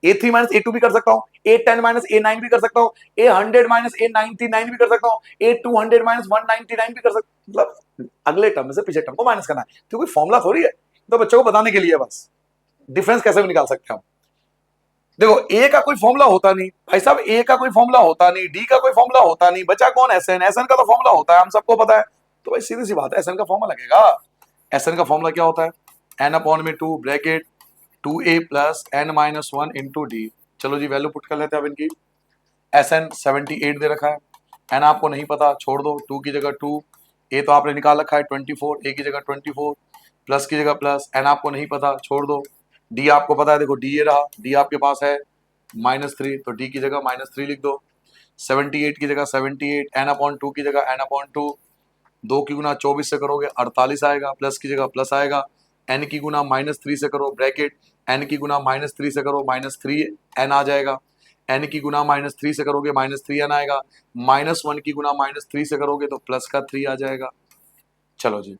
A3 माइनस A2 भी कर सकता हूं, A10 माइनस A9 भी कर सकता हूं, A100 माइनस A99 भी कर सकता हूं, A200 माइनस 199 भी कर सकता हूं। मतलब अगले टर्म से पीछे टर्म को माइनस करना है, तो कोई फॉर्मूला थोड़ी है, तो बच्चों को बताने के लिए बस डिफरेंस कैसे भी निकाल सकते हैं हम। देखो ए का कोई फॉर्मूला होता नहीं भाई साहब, ए का कोई फॉर्मूला होता नहीं, डी का कोई फॉर्मूला होता नहीं, बचा कौन? एसएन। एसएन का तो फॉर्मूला होता है, हम सबको पता है। तो भाई सीधी सी बात है, एसएन का फॉर्मूला लगेगा। एसएन का फॉर्मूला क्या होता है? एन अपॉन में 2 bracket 2a plus N minus 1 into D. चलो जी वैल्यू पुट कर लेते हैं अब इनकी। एसएन 78 दे रखा है, एन आपको नहीं पता, छोड़ दो, 2 की जगह 2, ए तो आपने निकाल रखा है 24, ए की जगह 24, प्लस की जगह प्लस, एन आपको नहीं पता, छोड़ दो। डी आपको पता है, देखो डी ये रहा, डी आपके पास है -3, तो डी की जगह -3 लिख दो। 78 की जगह 78, एन अपॉन 2 की जगह एन अपॉन 2, 2 की गुना 24 से करोगे 48 आएगा, प्लस की जगह प्लस आएगा, एन की गुना -3 से करो ब्रैकेट, एन की गुना -3 से करो -3 एन आ जाएगा, एन की गुना -3 से करोगे -3 एन आएगा, -1 की गुना -3 से करोगे तो प्लस का 3 आ जाएगा। चलो जी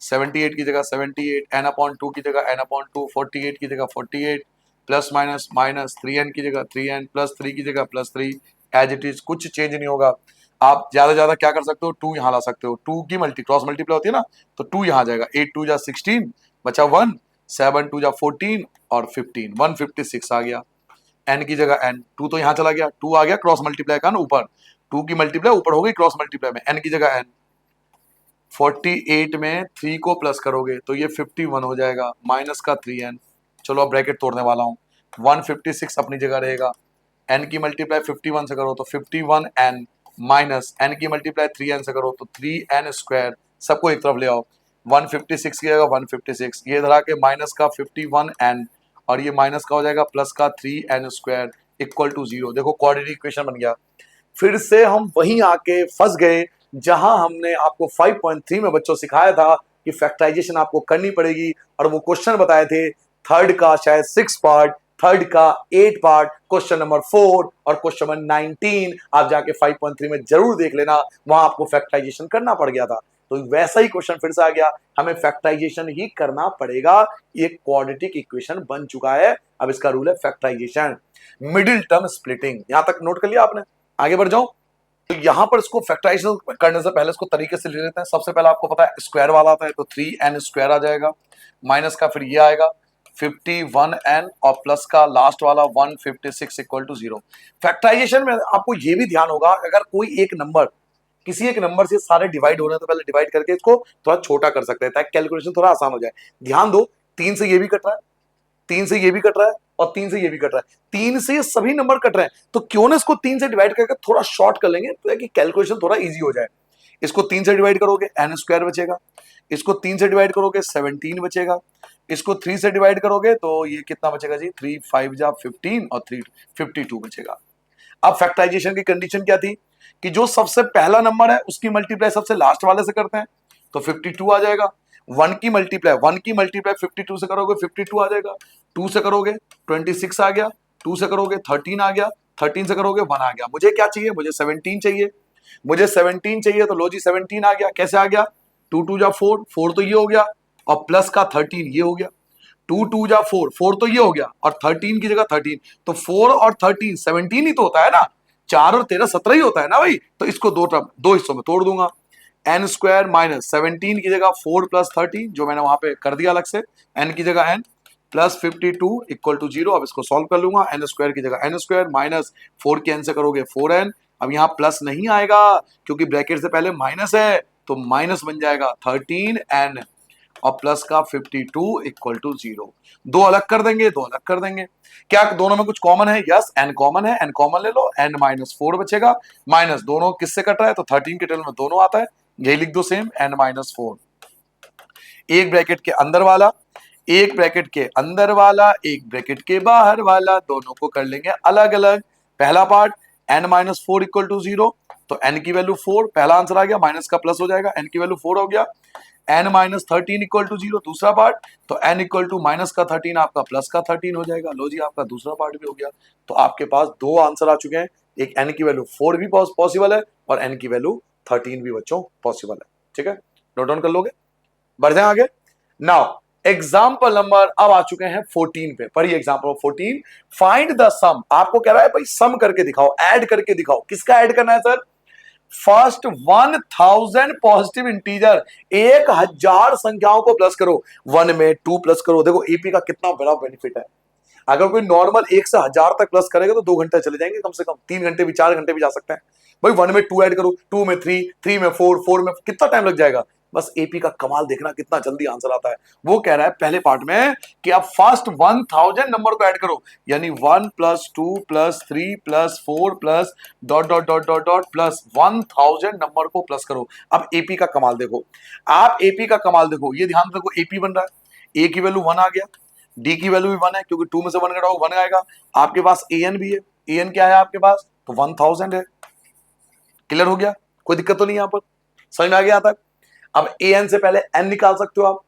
78 की जगह 78, एन अपॉन 2 की जगह एन अपॉन 2, 48 की जगह 48, प्लस माइनस माइनस 3n की जगह 3n, प्लस 3 की जगह +3, एज इट इज, कुछ चेंज नहीं होगा। आप ज्यादा क्या कर सकते हो, 2 यहाँ ला सकते हो, 2 की क्रॉस मल्टीप्लाई होती है ना, तो 2 यहाँ आ जाएगा, 8 2 जा 16 बचा 1, 7 2 जा 14 और 15, 156 आ गया। n की जगह n, 2 तो यहाँ चला गया, 2 आ गया क्रॉस मल्टीप्लाई का ना ऊपर, 2 की मल्टीप्लाई ऊपर हो गई क्रॉस मल्टीप्लाई में, n की जगह n। 48 में 3 को प्लस करोगे तो ये 51 हो जाएगा, माइनस का 3n। चलो अब ब्रैकेट तोड़ने वाला हूँ, 156 अपनी जगह रहेगा, n की मल्टीप्लाई 51 से करो तो 51n, माइनस n की मल्टीप्लाई 3n से करो तो 3n स्क्वायर, सबको एक तरफ ले आओ, 156 की जगह 156, ये इधर आके माइनस का 51n और ये माइनस का हो जाएगा प्लस का 3n स्क्वायर इक्वल टू 0। देखो क्वाड्रेटिक इक्वेशन बन गया। फिर से हम वहीं आके फंस गए जहां हमने आपको 5.3 में बच्चों सिखाया था कि फैक्टराइजेशन आपको करनी पड़ेगी, और वो क्वेश्चन बताए थे थर्ड का शायद 6 पार्ट, थर्ड का 8 पार्ट, क्वेश्चन नंबर 4 और क्वेश्चन नंबर 19 आप जाके 5.3 में जरूर देख लेना, वहां आपको फैक्टराइजेशन करना पड़ गया था। तो वैसा ही क्वेश्चन फिर से आ गया, हमें फैक्टराइजेशन ही करना पड़ेगा। ये क्वाड्रेटिक इक्वेशन बन चुका है, अब इसका रूल है फैक्टराइजेशन। मिडिल टर्म स्प्लिटिंग, यहां तक नोट कर लिया आपने? आगे बढ़ जाओ। तो यहां पर इसको फैक्टराइजेशन करने से पहले इसको तरीके से ले लेते हैं। सबसे पहले आपको पता है स्क्वायर वाला आता है, तो 3n स्क्वायर आ जाएगा, माइनस का फिर ये आएगा 51n और प्लस का लास्ट वाला 156 इक्वल टू 0। फैक्टराइजेशन में आपको ये भी ध्यान होगा, अगर कोई एक नंबर किसी एक नंबर से सारे डिवाइड हो रहे हैं तो पहले डिवाइड करके इसको थोड़ा छोटा कर सकते हैं ताकि कैलकुलेशन थोड़ा आसान हो जाए। ध्यान दो, 3 से ये भी कट रहा है, 3 से ये भी कट रहा है और 3 से ये भी कट रहा है, 3 से सभी नंबर कट रहे हैं, तो क्यों ना इसको 3 से डिवाइड करके थोड़ा शॉर्ट कर लेंगे ताकि कैलकुलेशन थोड़ा इजी हो जाए। इसको 3 से डिवाइड करोगे n स्क्वायर बचेगा, इसको 3 से डिवाइड करोगे 17 बचेगा, इसको 3 से डिवाइड करोगे तो ये कितना बचेगा जी, 3 5 जा 15 और 3 52 बचेगा। अब फैक्टराइजेशन की कंडीशन क्या थी कि जो सबसे पहला नंबर है उसकी मल्टीप्लाई सबसे लास्ट वाले से करते हैं, तो 52 आ जाएगा। 1 की मल्टीप्लाई 52 से करोगे 52 आ जाएगा, 2 से करोगे 26 आ गया, 2 से करोगे 13 आ गया, 13 से करोगे 1 आ गया। मुझे क्या चाहिए, मुझे 17 चाहिए, मुझे 17 चाहिए, तो लो जी 17 आ गया। कैसे आ गया, 2 2 जा 4, 4 तो ये हो गया और प्लस का 13 ये हो गया, 2 2 जा 4, 4 तो ये हो गया और 13 की जगह 13, तो 4 और 13 17 ही तो होता है ना, 4 और 13 17 ही होता है ना भाई। तो इसको दो हिस्सों में तोड़ दूंगा, n स्क्वायर माइनस 17 की जगह 4 प्लस 13 जो मैंने वहां पे कर दिया अलग से, n की जगह n प्लस 52 इक्वल टू 0। अब इसको सॉल्व कर लूंगा, n स्क्वायर की जगह n स्क्वायर माइनस 4 के n से करोगे 4n। अब यहाँ प्लस नहीं आएगा क्योंकि ब्रैकेट से पहले माइनस है, तो माइनस बन जाएगा 13n और प्लस का 52 इक्वल टू 0। दो अलग कर देंगे, दो अलग कर देंगे। क्या दोनों में कुछ कॉमन है? यस, n कॉमन है, n कॉमन ले लो, n माइनस 4 बचेगा। माइनस दोनों किससे कट रहा है, तो 13 के टेबल में दोनों आता है, यही लिख दो सेम, n माइनस 4। एक ब्रैकेट के अंदर वाला, एक ब्रैकेट के अंदर वाला, एक ब्रैकेट के बाहर वाला, दोनों को कर लेंगे अलग अलग। पहला part n minus 4 equal to 0, तो n की वैल्यू 4, पहला आंसर आ गया, माइनस का प्लस हो जाएगा, n की वैल्यू 4 हो गया। n माइनस 13 इक्वल टू 0 दूसरा पार्ट, तो n इक्वल टू माइनस का 13 आपका प्लस का 13 हो जाएगा। लो जी आपका दूसरा पार्ट भी हो गया। तो आपके पास दो आंसर आ चुके हैं, एक n की वैल्यू 4 भी पॉसिबल है और n की वैल्यू 13 भी बच्चों पॉसिबल है। ठीक है, नोट डाउन कर लोगे, बढ़ जाए आगे। नाउ एग्जाम्पल नंबर अब आ चुके हैं 14 पे, पढ़िए एग्जाम्पल 14। फाइंड द सम, आपको कह रहा है भाई सम करके दिखाओ, ऐड करके दिखाओ। किसका ऐड करना है सर? फर्स्ट 1000 पॉजिटिव इंटीजर, 1000 संख्याओं को प्लस करो, 1 में 2 प्लस करो। देखो एपी का कितना बड़ा बेनिफिट है, अगर कोई नॉर्मल 1 से 1000 तक प्लस करेगा तो 2 घंटे चले जाएंगे, कम से कम 3 घंटे भी 4 घंटे भी जा सकते हैं। भाई 1 में 2 ऐड करो, 2 में 3, 3 में 4, 4 में कितना टाइम लग जाएगा? बस एपी का कमाल देखना कितना जल्दी आंसर आता है। वो कह रहा है पहले पार्ट में कि आप फर्स्ट 1000 नंबर को ऐड करो, यानी 1 plus 2 plus 3 plus 4 plus dot dot dot dot dot plus 1000 number को प्लस करो। अब एपी का कमाल देखो, आप एपी का कमाल देखो, ये ध्यान रखो, एपी बन रहा है, ए की वैल्यू 1 आ गया, डी की वैल्यू भी 1 है क्योंकि 2 में से 1 घटाओ 1 आएगा। आपके पास एन भी है, एन क्या है आपके पास, तो 1000 है। क्लियर हो गया, कोई दिक्कत तो नहीं यहां पर, समझ में आ गया तक? अब एन से पहले एन निकाल सकते हो आप,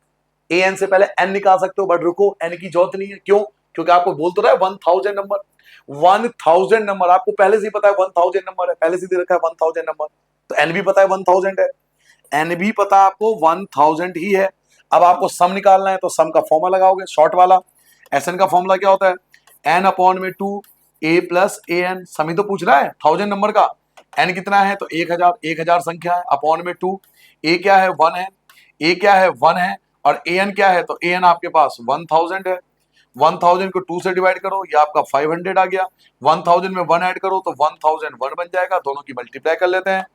एन से पहले एन निकाल सकते हो, बट रुको एन की जरूरत नहीं है। क्यों? क्योंकि आपको बोल तो रहा है 1000 नंबर, 1000 नंबर आपको पहले से ही पता है 1000 नंबर है, पहले से दे रखा है 1000 नंबर, तो एन भी पता है 1000 है, एन भी पता है आपको 1000 ही है। अब आपको सम निकालना है तो सम का फॉर्मूला लगाओगे शॉर्ट वाला, एसएन का फॉर्मूला क्या होता है, एन अपॉन में 2 ए प्लस ए एन। सम ही तो पूछ रहा है 1000 नंबर का, एन कितना है तो 1000, 1000 संख्या है, अपॉन में 2, ए क्या है 1 है, ए क्या है 1 है और ए एन क्या है, तो ए एन आपके पास 1000 है। 1000 को 2 से डिवाइड करो, ये आपका 500 आ गया, 1000 में 1 ऐड करो तो 1001 बन जाएगा। दोनों की मल्टीप्लाई कर लेते हैं,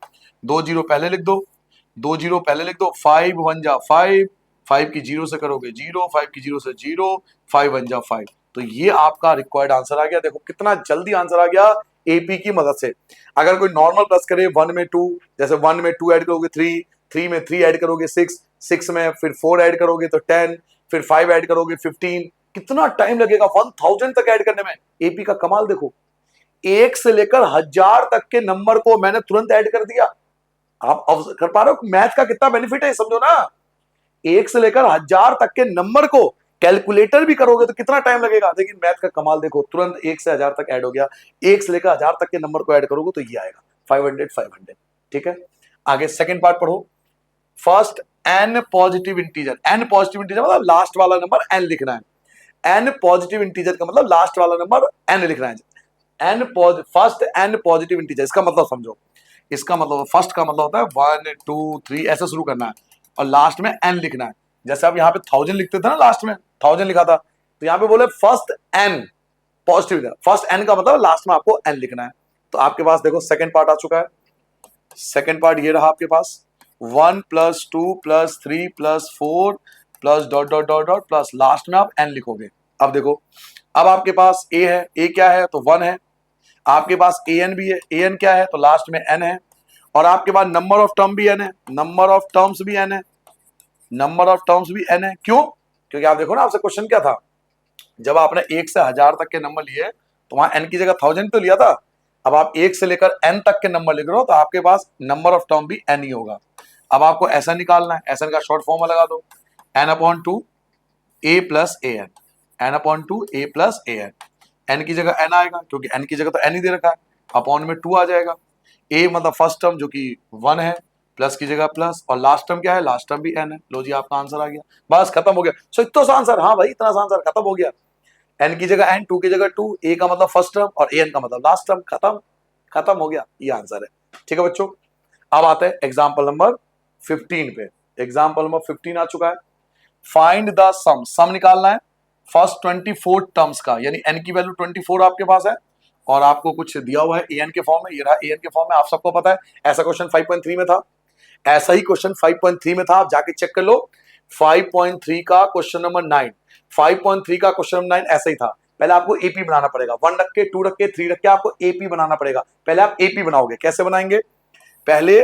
2 जीरो पहले लिख दो, 2 जीरो पहले लिख दो, 5 1 जा 5, 5 की जीरो से करोगे 0, 5 की जीरो से 0, 5 1 जा 5। तो ये आपका रिक्वायर्ड आंसर आ गया। देखो कितना जल्दी आंसर आ गया एपी की मदद से। अगर कोई नॉर्मल प्लस करे 1 में 2, जैसे 1 में 2 ऐड करोगे 3, 3 में 3 ऐड करोगे 6, 6 में फिर 4 ऐड करोगे तो 10, फिर 5 ऐड करोगे 15, कितना टाइम लगेगा 1000 तक ऐड करने में। एपी का कमाल देखो, 1 से लेकर 1000 तक के नंबर को मैंने तुरंत ऐड कर दिया। आप कर पा रहे हो मैथ का कितना बेनिफिट है, समझो ना। 1 से लेकर 1000 तक के नंबर को कैलकुलेटर भी करोगे तो कितना टाइम लगेगा, लेकिन मैथ का कमाल देखो, तुरंत 1 से 1000 तक ऐड हो गया। 1 से लेकर 1000 तक के नंबर को ऐड करोगे तो ये आएगा 500 500। ठीक है, आगे सेकंड पार्ट पढ़ो। First n positive integer, n positive integer मतलब लास्ट वाला नंबर n लिखना है। n पॉजिटिव इंटीजर का मतलब लास्ट वाला नंबर n लिखना है। फर्स्ट n पॉजिटिव इंटीजर, इसका मतलब समझो, इसका मतलब फर्स्ट का मतलब होता है 1 2 3 ऐसे शुरू करना है और लास्ट में n लिखना है। जैसे आप यहाँ पे 1000 लिखते थे ना, लास्ट में 1000 लिखा था, तो यहाँ पे बोले first n positive, first n का मतलब लास्ट में आपको n लिखना है। तो आपके पास देखो सेकंड पार्ट आ चुका है। सेकंड पार्ट ये रहा आपके पास, 1 + 2 + 3 + 4 plus dot dot dot dot plus last में आप n लिखोगे। अब देखो, अब आपके पास a है, a क्या है तो 1 है, आपके पास an भी है, an क्या है तो लास्ट में n है, और आपके पास नंबर ऑफ टर्म भी n है, नंबर ऑफ टर्म्स भी n है, नंबर ऑफ टर्म्स भी n है। क्यों? क्योंकि आप देखो ना, आपसे क्वेश्चन क्या था, जब आपने 1 से 1000 तक के नंबर लिए तो वहां n की जगह 1000 तो लिया था। अब आप 1 से लेकर n तक के नंबर लिख रहे हो तो आपके पास नंबर ऑफ टर्म भी n ही होगा। अब आपको ऐसा निकालना है, ऐसा का शॉर्ट फॉर्म लगा दो, n/2 a + an, n/2 a + an, n की जगह n आएगा क्योंकि n की जगह तो n ही दे रखा है, अपॉन में 2 आ जाएगा। a मतलब फर्स्ट टर्म जो कि 1 है, प्लस की जगह प्लस, और लास्ट टर्म क्या है, लास्ट टर्म भी n है। लो जी, आपका आंसर आ गया, बस खत्म हो गया। सो इतना सा आंसर, हाँ भाई इतना सा आंसर, खत्म हो गया। n की जगह n, 2 की जगह 2, a का मतलब फर्स्ट टर्म और an का मतलब लास्ट टर्म, खत्म, खत्म हो गया, ये आंसर है। ठीक है बच्चों, अब आते हैं एग्जाम्पल नंबर 15 पे। एग्जाम्पल नंबर 15 आ चुका है। फाइंड द सम, सम निकालना है फर्स्ट 24 टर्म्स का, यानी n की वैल्यू 24 आपके पास है और आपको कुछ दिया हुआ है an के फॉर्म में, ये रहा an के फॉर्म में, आप सबको पता है ऐसा क्वेश्चन 5.3 में था, ऐसा ही क्वेश्चन 5.3 में था, आप जाके चेक कर लो। 5.3 का क्वेश्चन नंबर 9, 5.3 का क्वेश्चन नंबर 9 ऐसा ही था। पहले आपको एपी बनाना पड़ेगा, 1 रख के 2 रख के 3 रख के आपको एपी बनाना पड़ेगा। पहले आप एपी बनाओगे, कैसे बनाएंगे, पहले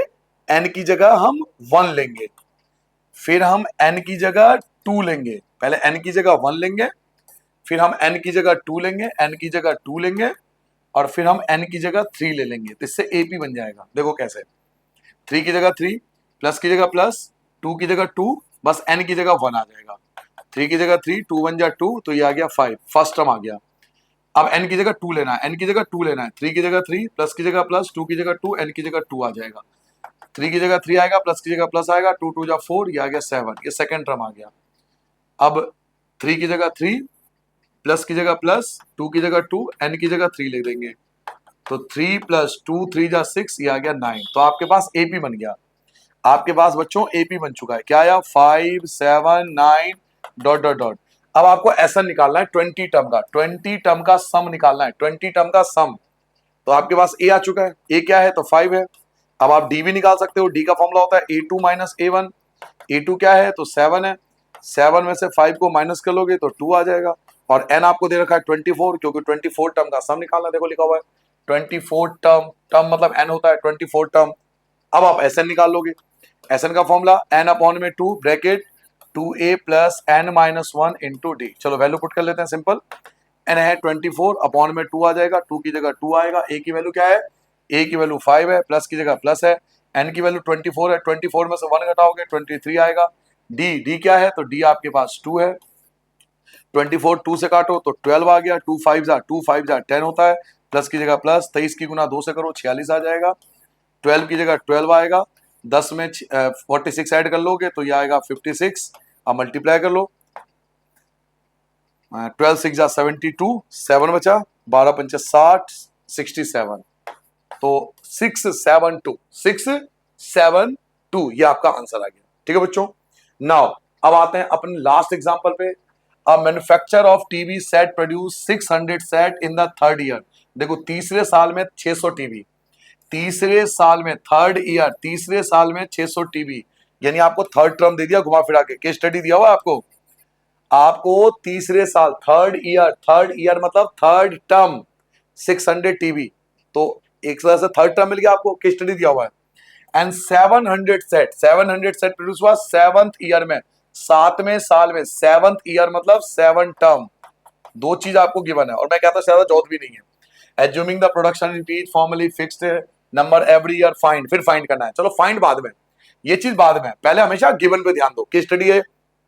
n की जगह हम 1 लेंगे, फिर हम n की जगह 2 लेंगे, पहले n की जगह 1 लेंगे, फिर हम n की जगह 2 लेंगे, n की जगह 2 लेंगे, और फिर हम n की जगह 3 ले लेंगे, तो इससे एपी बन जाएगा। देखो कैसे, 3 की जगह 3, प्लस की जगह प्लस, 2 की जगह 2, बस n की जगह 1 आ जाएगा। 3 की जगह 3, 2 1 जा 2, तो ये आ गया 5, फर्स्ट टर्म आ गया। अब n की जगह 2 लेना है, n की जगह 2 लेना है, 3 की जगह 3, प्लस की जगह प्लस, 2 की जगह 2, n की जगह 2 आ जाएगा। 3 की जगह 3 आएगा, प्लस की जगह प्लस आएगा, 2 2 जा 4, ये आ गया 7, ये सेकंड टर्म आ गया। अब 3 की जगह 3, प्लस की जगह प्लस, 2 की जगह 2, n की जगह 3 लिख देंगे, तो 3 + 2 3 जा 6, ये आ गया 9। तो आपके पास एपी बन गया, आपके पास बच्चों एपी बन चुका है। क्या आया, 5 7 9 डॉट डॉट डॉट। अब आपको ऐसा निकालना है 20 टर्म का, 20 टर्म का सम निकालना है, 20 टर्म का सम। तो आपके पास ए आ चुका है, ए क्या है तो 5 है। अब आप डी भी निकाल सकते हो, डी का फॉर्मूला होता है a2 - a1, a2 क्या है तो 7 है, 7 में से 5 को माइनस कर लोगे तो 2 आ जाएगा, और n आपको दे रखा है 24, क्योंकि 24 टर्म का सम निकालना, देखो लिखा हुआ है 24 टर्म, टर्म मतलब n होता है 24 टर्म। अब आप SN निकाल लोगे, SN का formula n/2 bracket 2a + n - 1 into D. चलो वैल्यू पुट कर लेते हैं, सिंपल, n है 24, अपॉन में 2 आ जाएगा, 2 की जगह 2 आएगा, a की वैल्यू क्या है, a की वैल्यू 5 है, प्लस की जगह प्लस है, n की वैल्यू 24 है, 24 में से 1 घटाओगे 23 आएगा। d क्या है तो d आपके पास 2 है, 24 2 से काटो तो 12 आ गया, 2 5 जा 10 होता है, प्लस की जगह प्लस, 23 की गुना 2 से करो 46 आ जाएगा, 12 की जगह 12 आएगा, 10 में 46 ऐड कर लोगे तो ये आएगा 56, अब मल्टीप्लाई कर लो, 12 6 जा 72, 7 बचा, 12 पंचे 60, 67, तो 672 ये आपका आंसर आ गया। ठीक है बच्चों, नाउ अब आते हैं अपने लास्ट एग्जांपल पे। अ manufacture of TV set produce 600 set in the third year. देखो तीसरे साल में 600 टीवी, तीसरे साल में, थर्ड ईयर तीसरे साल में 600 टीवी, यानी आपको थर्ड टर्म दे दिया घुमा फिरा के, केस स्टडी दिया हुआ आपको, आपको तीसरे साल थर्ड ईयर मतलब थर्ड टर्म 600 टीवी, तो एक तरह से थर्ड टर्म मिल गया आपको, केस स्टडी दिया हुआ है। एंड 700 सेट प्रोड्यूस हुआ 7th ईयर में, 7वें साल में, 7th ईयर मतलब 7 टर्म, दो चीज आपको गिवन है, और मैं कहता ज्यादा जरूरत भी नहीं है। Assuming the production in each formally fixed number every year, find, फिर फाइंड करना है। चलो फाइंड बाद में, ये चीज बाद में, पहले हमेशा गिवन पे ध्यान दो। केस स्टडी है,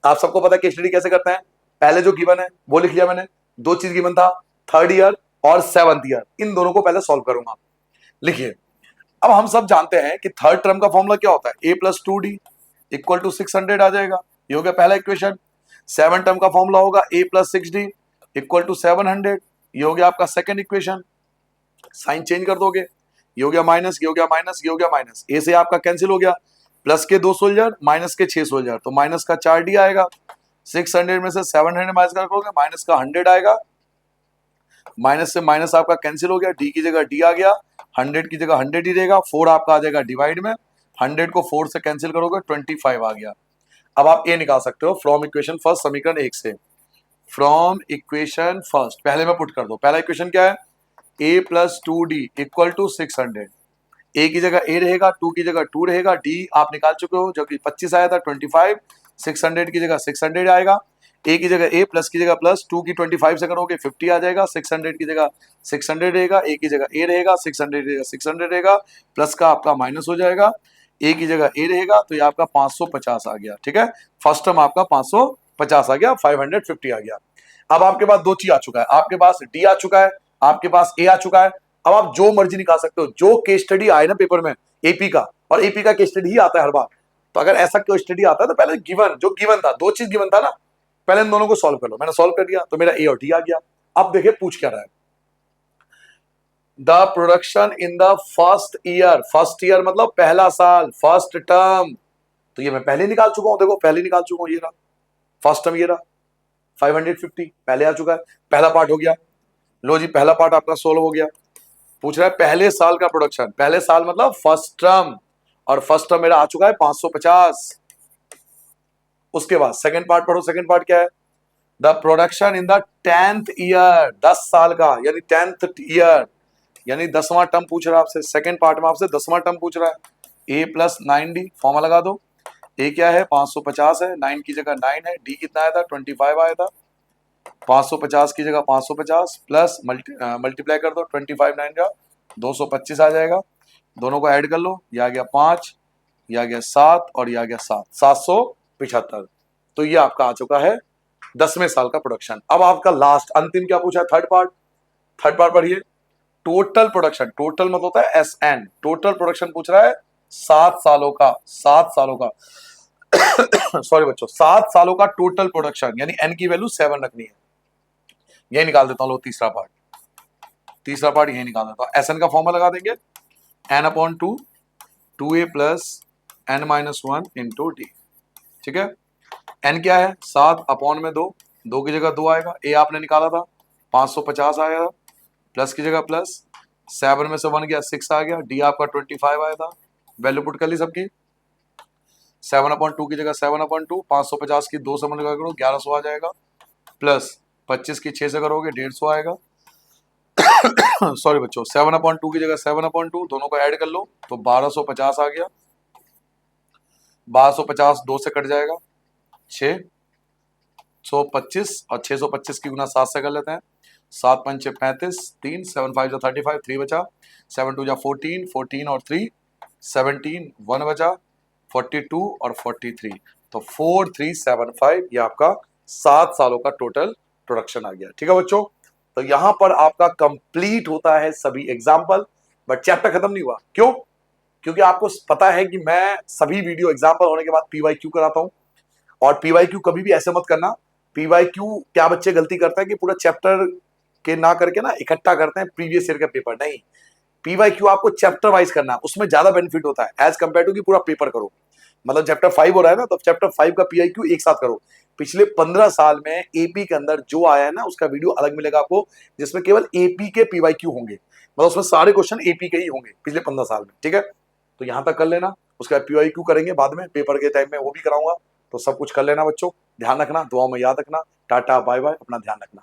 आप सबको पता है केस स्टडी कैसे करते हैं, पहले जो गिवन है वो लिख लिया मैंने, दो चीज गिवन था, थर्ड ईयर और 7th ईयर, इन दोनों को पहले सॉल्व करूंगा। लिखिए, अब हम सब जानते हैं कि थर्ड टर्म का फॉर्मूला क्या होता है, a + 2d, इक्वल टू 600 आ जाएगा। ये हो गया पहला इक्वेशन। 7 टर्म का फॉर्मूला होगा a plus 6d equal to 700। ये हो गया आपका सेकंड इक्वेशन। साइन चेंज कर दोगे, ये हो गया माइनस, ये हो गया माइनस, ये हो गया माइनस, ए से आपका कैंसिल हो गया। प्लस के 2 सोल्जर, माइनस के 6 सोल्जर, तो माइनस का 4d आएगा। 600 में से 700 माइनस करोगे, माइनस का 100 आएगा। माइनस से माइनस आपका कैंसिल हो गया, डी की जगह डी आ गया, 100 की जगह 100 ही रहेगा। 4 आपका आ जाएगा डिवाइड में, 100 को 4 से कैंसिल करोगे 25 आ गया। अब आप ये निकाल सकते हो फ्रॉम इक्वेशन फर्स्ट, समीकरण 1 से। फ्रॉम इक्वेशन फर्स्ट पहले में पुट कर दो। पहला इक्वेशन क्या है, a plus 2d equal to 600। a की जगह a रहेगा, 2 की जगह 2 रहेगा, d आप निकाल चुके हो जो कि 25 आया था 25, 600 की जगह 600 आएगा। a की जगह a, प्लस की जगह प्लस, 2 की 25 से करोगे 50 आ जाएगा। 600 की जगह 600 रहेगा, a की जगह a रहेगा, 600 की जगह 600 रहेगा, प्लस का आपका माइनस हो जाएगा। a की जगह a रहेगा तो ये आपका 550 आ गया। ठीक है, फर्स्ट टर्म आपका 550 आ गया, 550 आ गया। अब आपके पास दो चीज आ चुका है, आपके पास डी आ चुका है, आपके पास ए आ चुका है। अब आप जो मर्जी निकाल सकते हो, जो केस स्टडी आए ना पेपर में एपी का, और एपी का केस स्टडी ही आता है हर बार, तो अगर ऐसा केस स्टडी आता है तो पहले गिवन, जो गिवन था, दो चीज गिवन था ना, पहले इन दोनों को सॉल्व कर लो। मैंने सॉल्व कर दिया तो मेरा ए और डी आ गया। अब देखिए पूछ क्या रहा है, the production in the first year. First year मतलब पहला साल, फर्स्ट टर्म, तो ये मैं पहले निकाल चुका हूं, देखो पहले निकाल चुका हूं, ये रहा फर्स्ट टर्म, ये रहा 550 पहले आ चुका है, पहला पार्ट हो गया। लो जी, पहला पार्ट आपका सोल्व हो गया। पूछ रहा है पहले साल का प्रोडक्शन, पहले साल मतलब फर्स्ट टर्म, और फर्स्ट टर्म मेरा आ चुका है 550। उसके बाद सेकंड पार्ट पढ़ो। सेकंड पार्ट क्या है, the production in the 10th year, 10 साल का यानी 10th ईयर, यानी 10वां टर्म पूछ रहा है आपसे। सेकंड पार्ट में आपसे 10वां टर्म पूछ रहा है। a प्लस 9d फॉर्मूला लगा दो। a क्या है, 550 है, 9 की जगह 9 है, d कितना आया था 25 आया था। 550 की जगह 550 प्लस मल्टीप्लाई कर दो, 25 9 का 225 आ जाएगा। दोनों को ऐड कर लो, ये आ गया 5, ये आ गया 7 और ये आ गया 7, 775। तो ये आपका आ चुका है 10वें साल का प्रोडक्शन। अब आपका लास्ट अंतिम क्या पूछा है, थर्ड पार्ट। थर्ड पार्ट पढ़िए, टोटल प्रोडक्शन, टोटल मतलब होता है SN, टोटल प्रोडक्शन पूछ रहा है 7 सालों का, 7 सालों का सॉरी बच्चों, 7 सालों का टोटल प्रोडक्शन, यानी n की वैल्यू 7 रखनी है। ये निकाल देता हूं, लो तीसरा पार्ट, तीसरा पार्ट ये निकाल देता हूं। SN का फॉर्मूला लगा देंगे, n/2 2a plus n minus 1 into D. ठीक है, n क्या है 7 अपॉन में 2, 2 की जगह 2 आएगा। a आपने निकाला था 550 आया, प्लस की जगह प्लस, 7 में से 1 गया 6 आ गया। डी आपका 25 आया था, वैल्यू पुट कर ली सबकी। 7/2 की जगह 7/2, 550 की 2 से मल्टीप्लाई करो 1100 आ जाएगा, प्लस 25 की 6 से करोगे 150 आएगा। सॉरी बच्चों, 7/2 की जगह 7/2, दोनों को ऐड कर लो तो 1250 आ गया। 1250 2 से कट जाएगा, 625 और 625 की गुना 7 से कर लेते हैं। 7 पंचे 35, 3 7 5 35, 3 बचा, 7 2 14, 14 और 3 17, 1 बचा, 42 और 43, तो 4375 ये आपका 7 सालों का टोटल प्रोडक्शन आ गया। ठीक है बच्चों, तो यहां पर आपका कंप्लीट होता है सभी एग्जाम्पल, बट चैप्टर खत्म नहीं हुआ। क्यों? क्योंकि आपको पता है कि मैं सभी वीडियो एग्जाम्पल होने के बाद PYQ कराता हूं, और PYQ कभी भी ऐसे मत करना। PYQ क्या बच्चे गलती करते हैं कि पूरा चैप्टर के ना करके ना इकट्ठा करते हैं प्रीवियस ईयर का पेपर। नहीं, PYQ आपको चैप्टर वाइज करना है, उसमें ज्यादा बेनिफिट होता है एज कंपेयर टू कि पूरा पेपर करो। मतलब चैप्टर 5 हो रहा है ना, तो चैप्टर 5 का PYQ एक साथ करो। पिछले 15 साल में एपी के अंदर जो आया है ना, उसका वीडियो अलग मिलेगा आपको, जिसमें केवल एपी के PYQ होंगे, मतलब उसमें सारे क्वेश्चन एपी के ही होंगे पिछले 15 साल में। ठीक है, तो यहां तक कर लेना, उसका PYQ करेंगे बाद में, पेपर के टाइम में वो भी कराऊंगा। तो सब कुछ कर लेना बच्चों, ध्यान रखना, दुआओं में याद रखना। टाटा बाय बाय, अपना ध्यान रखना।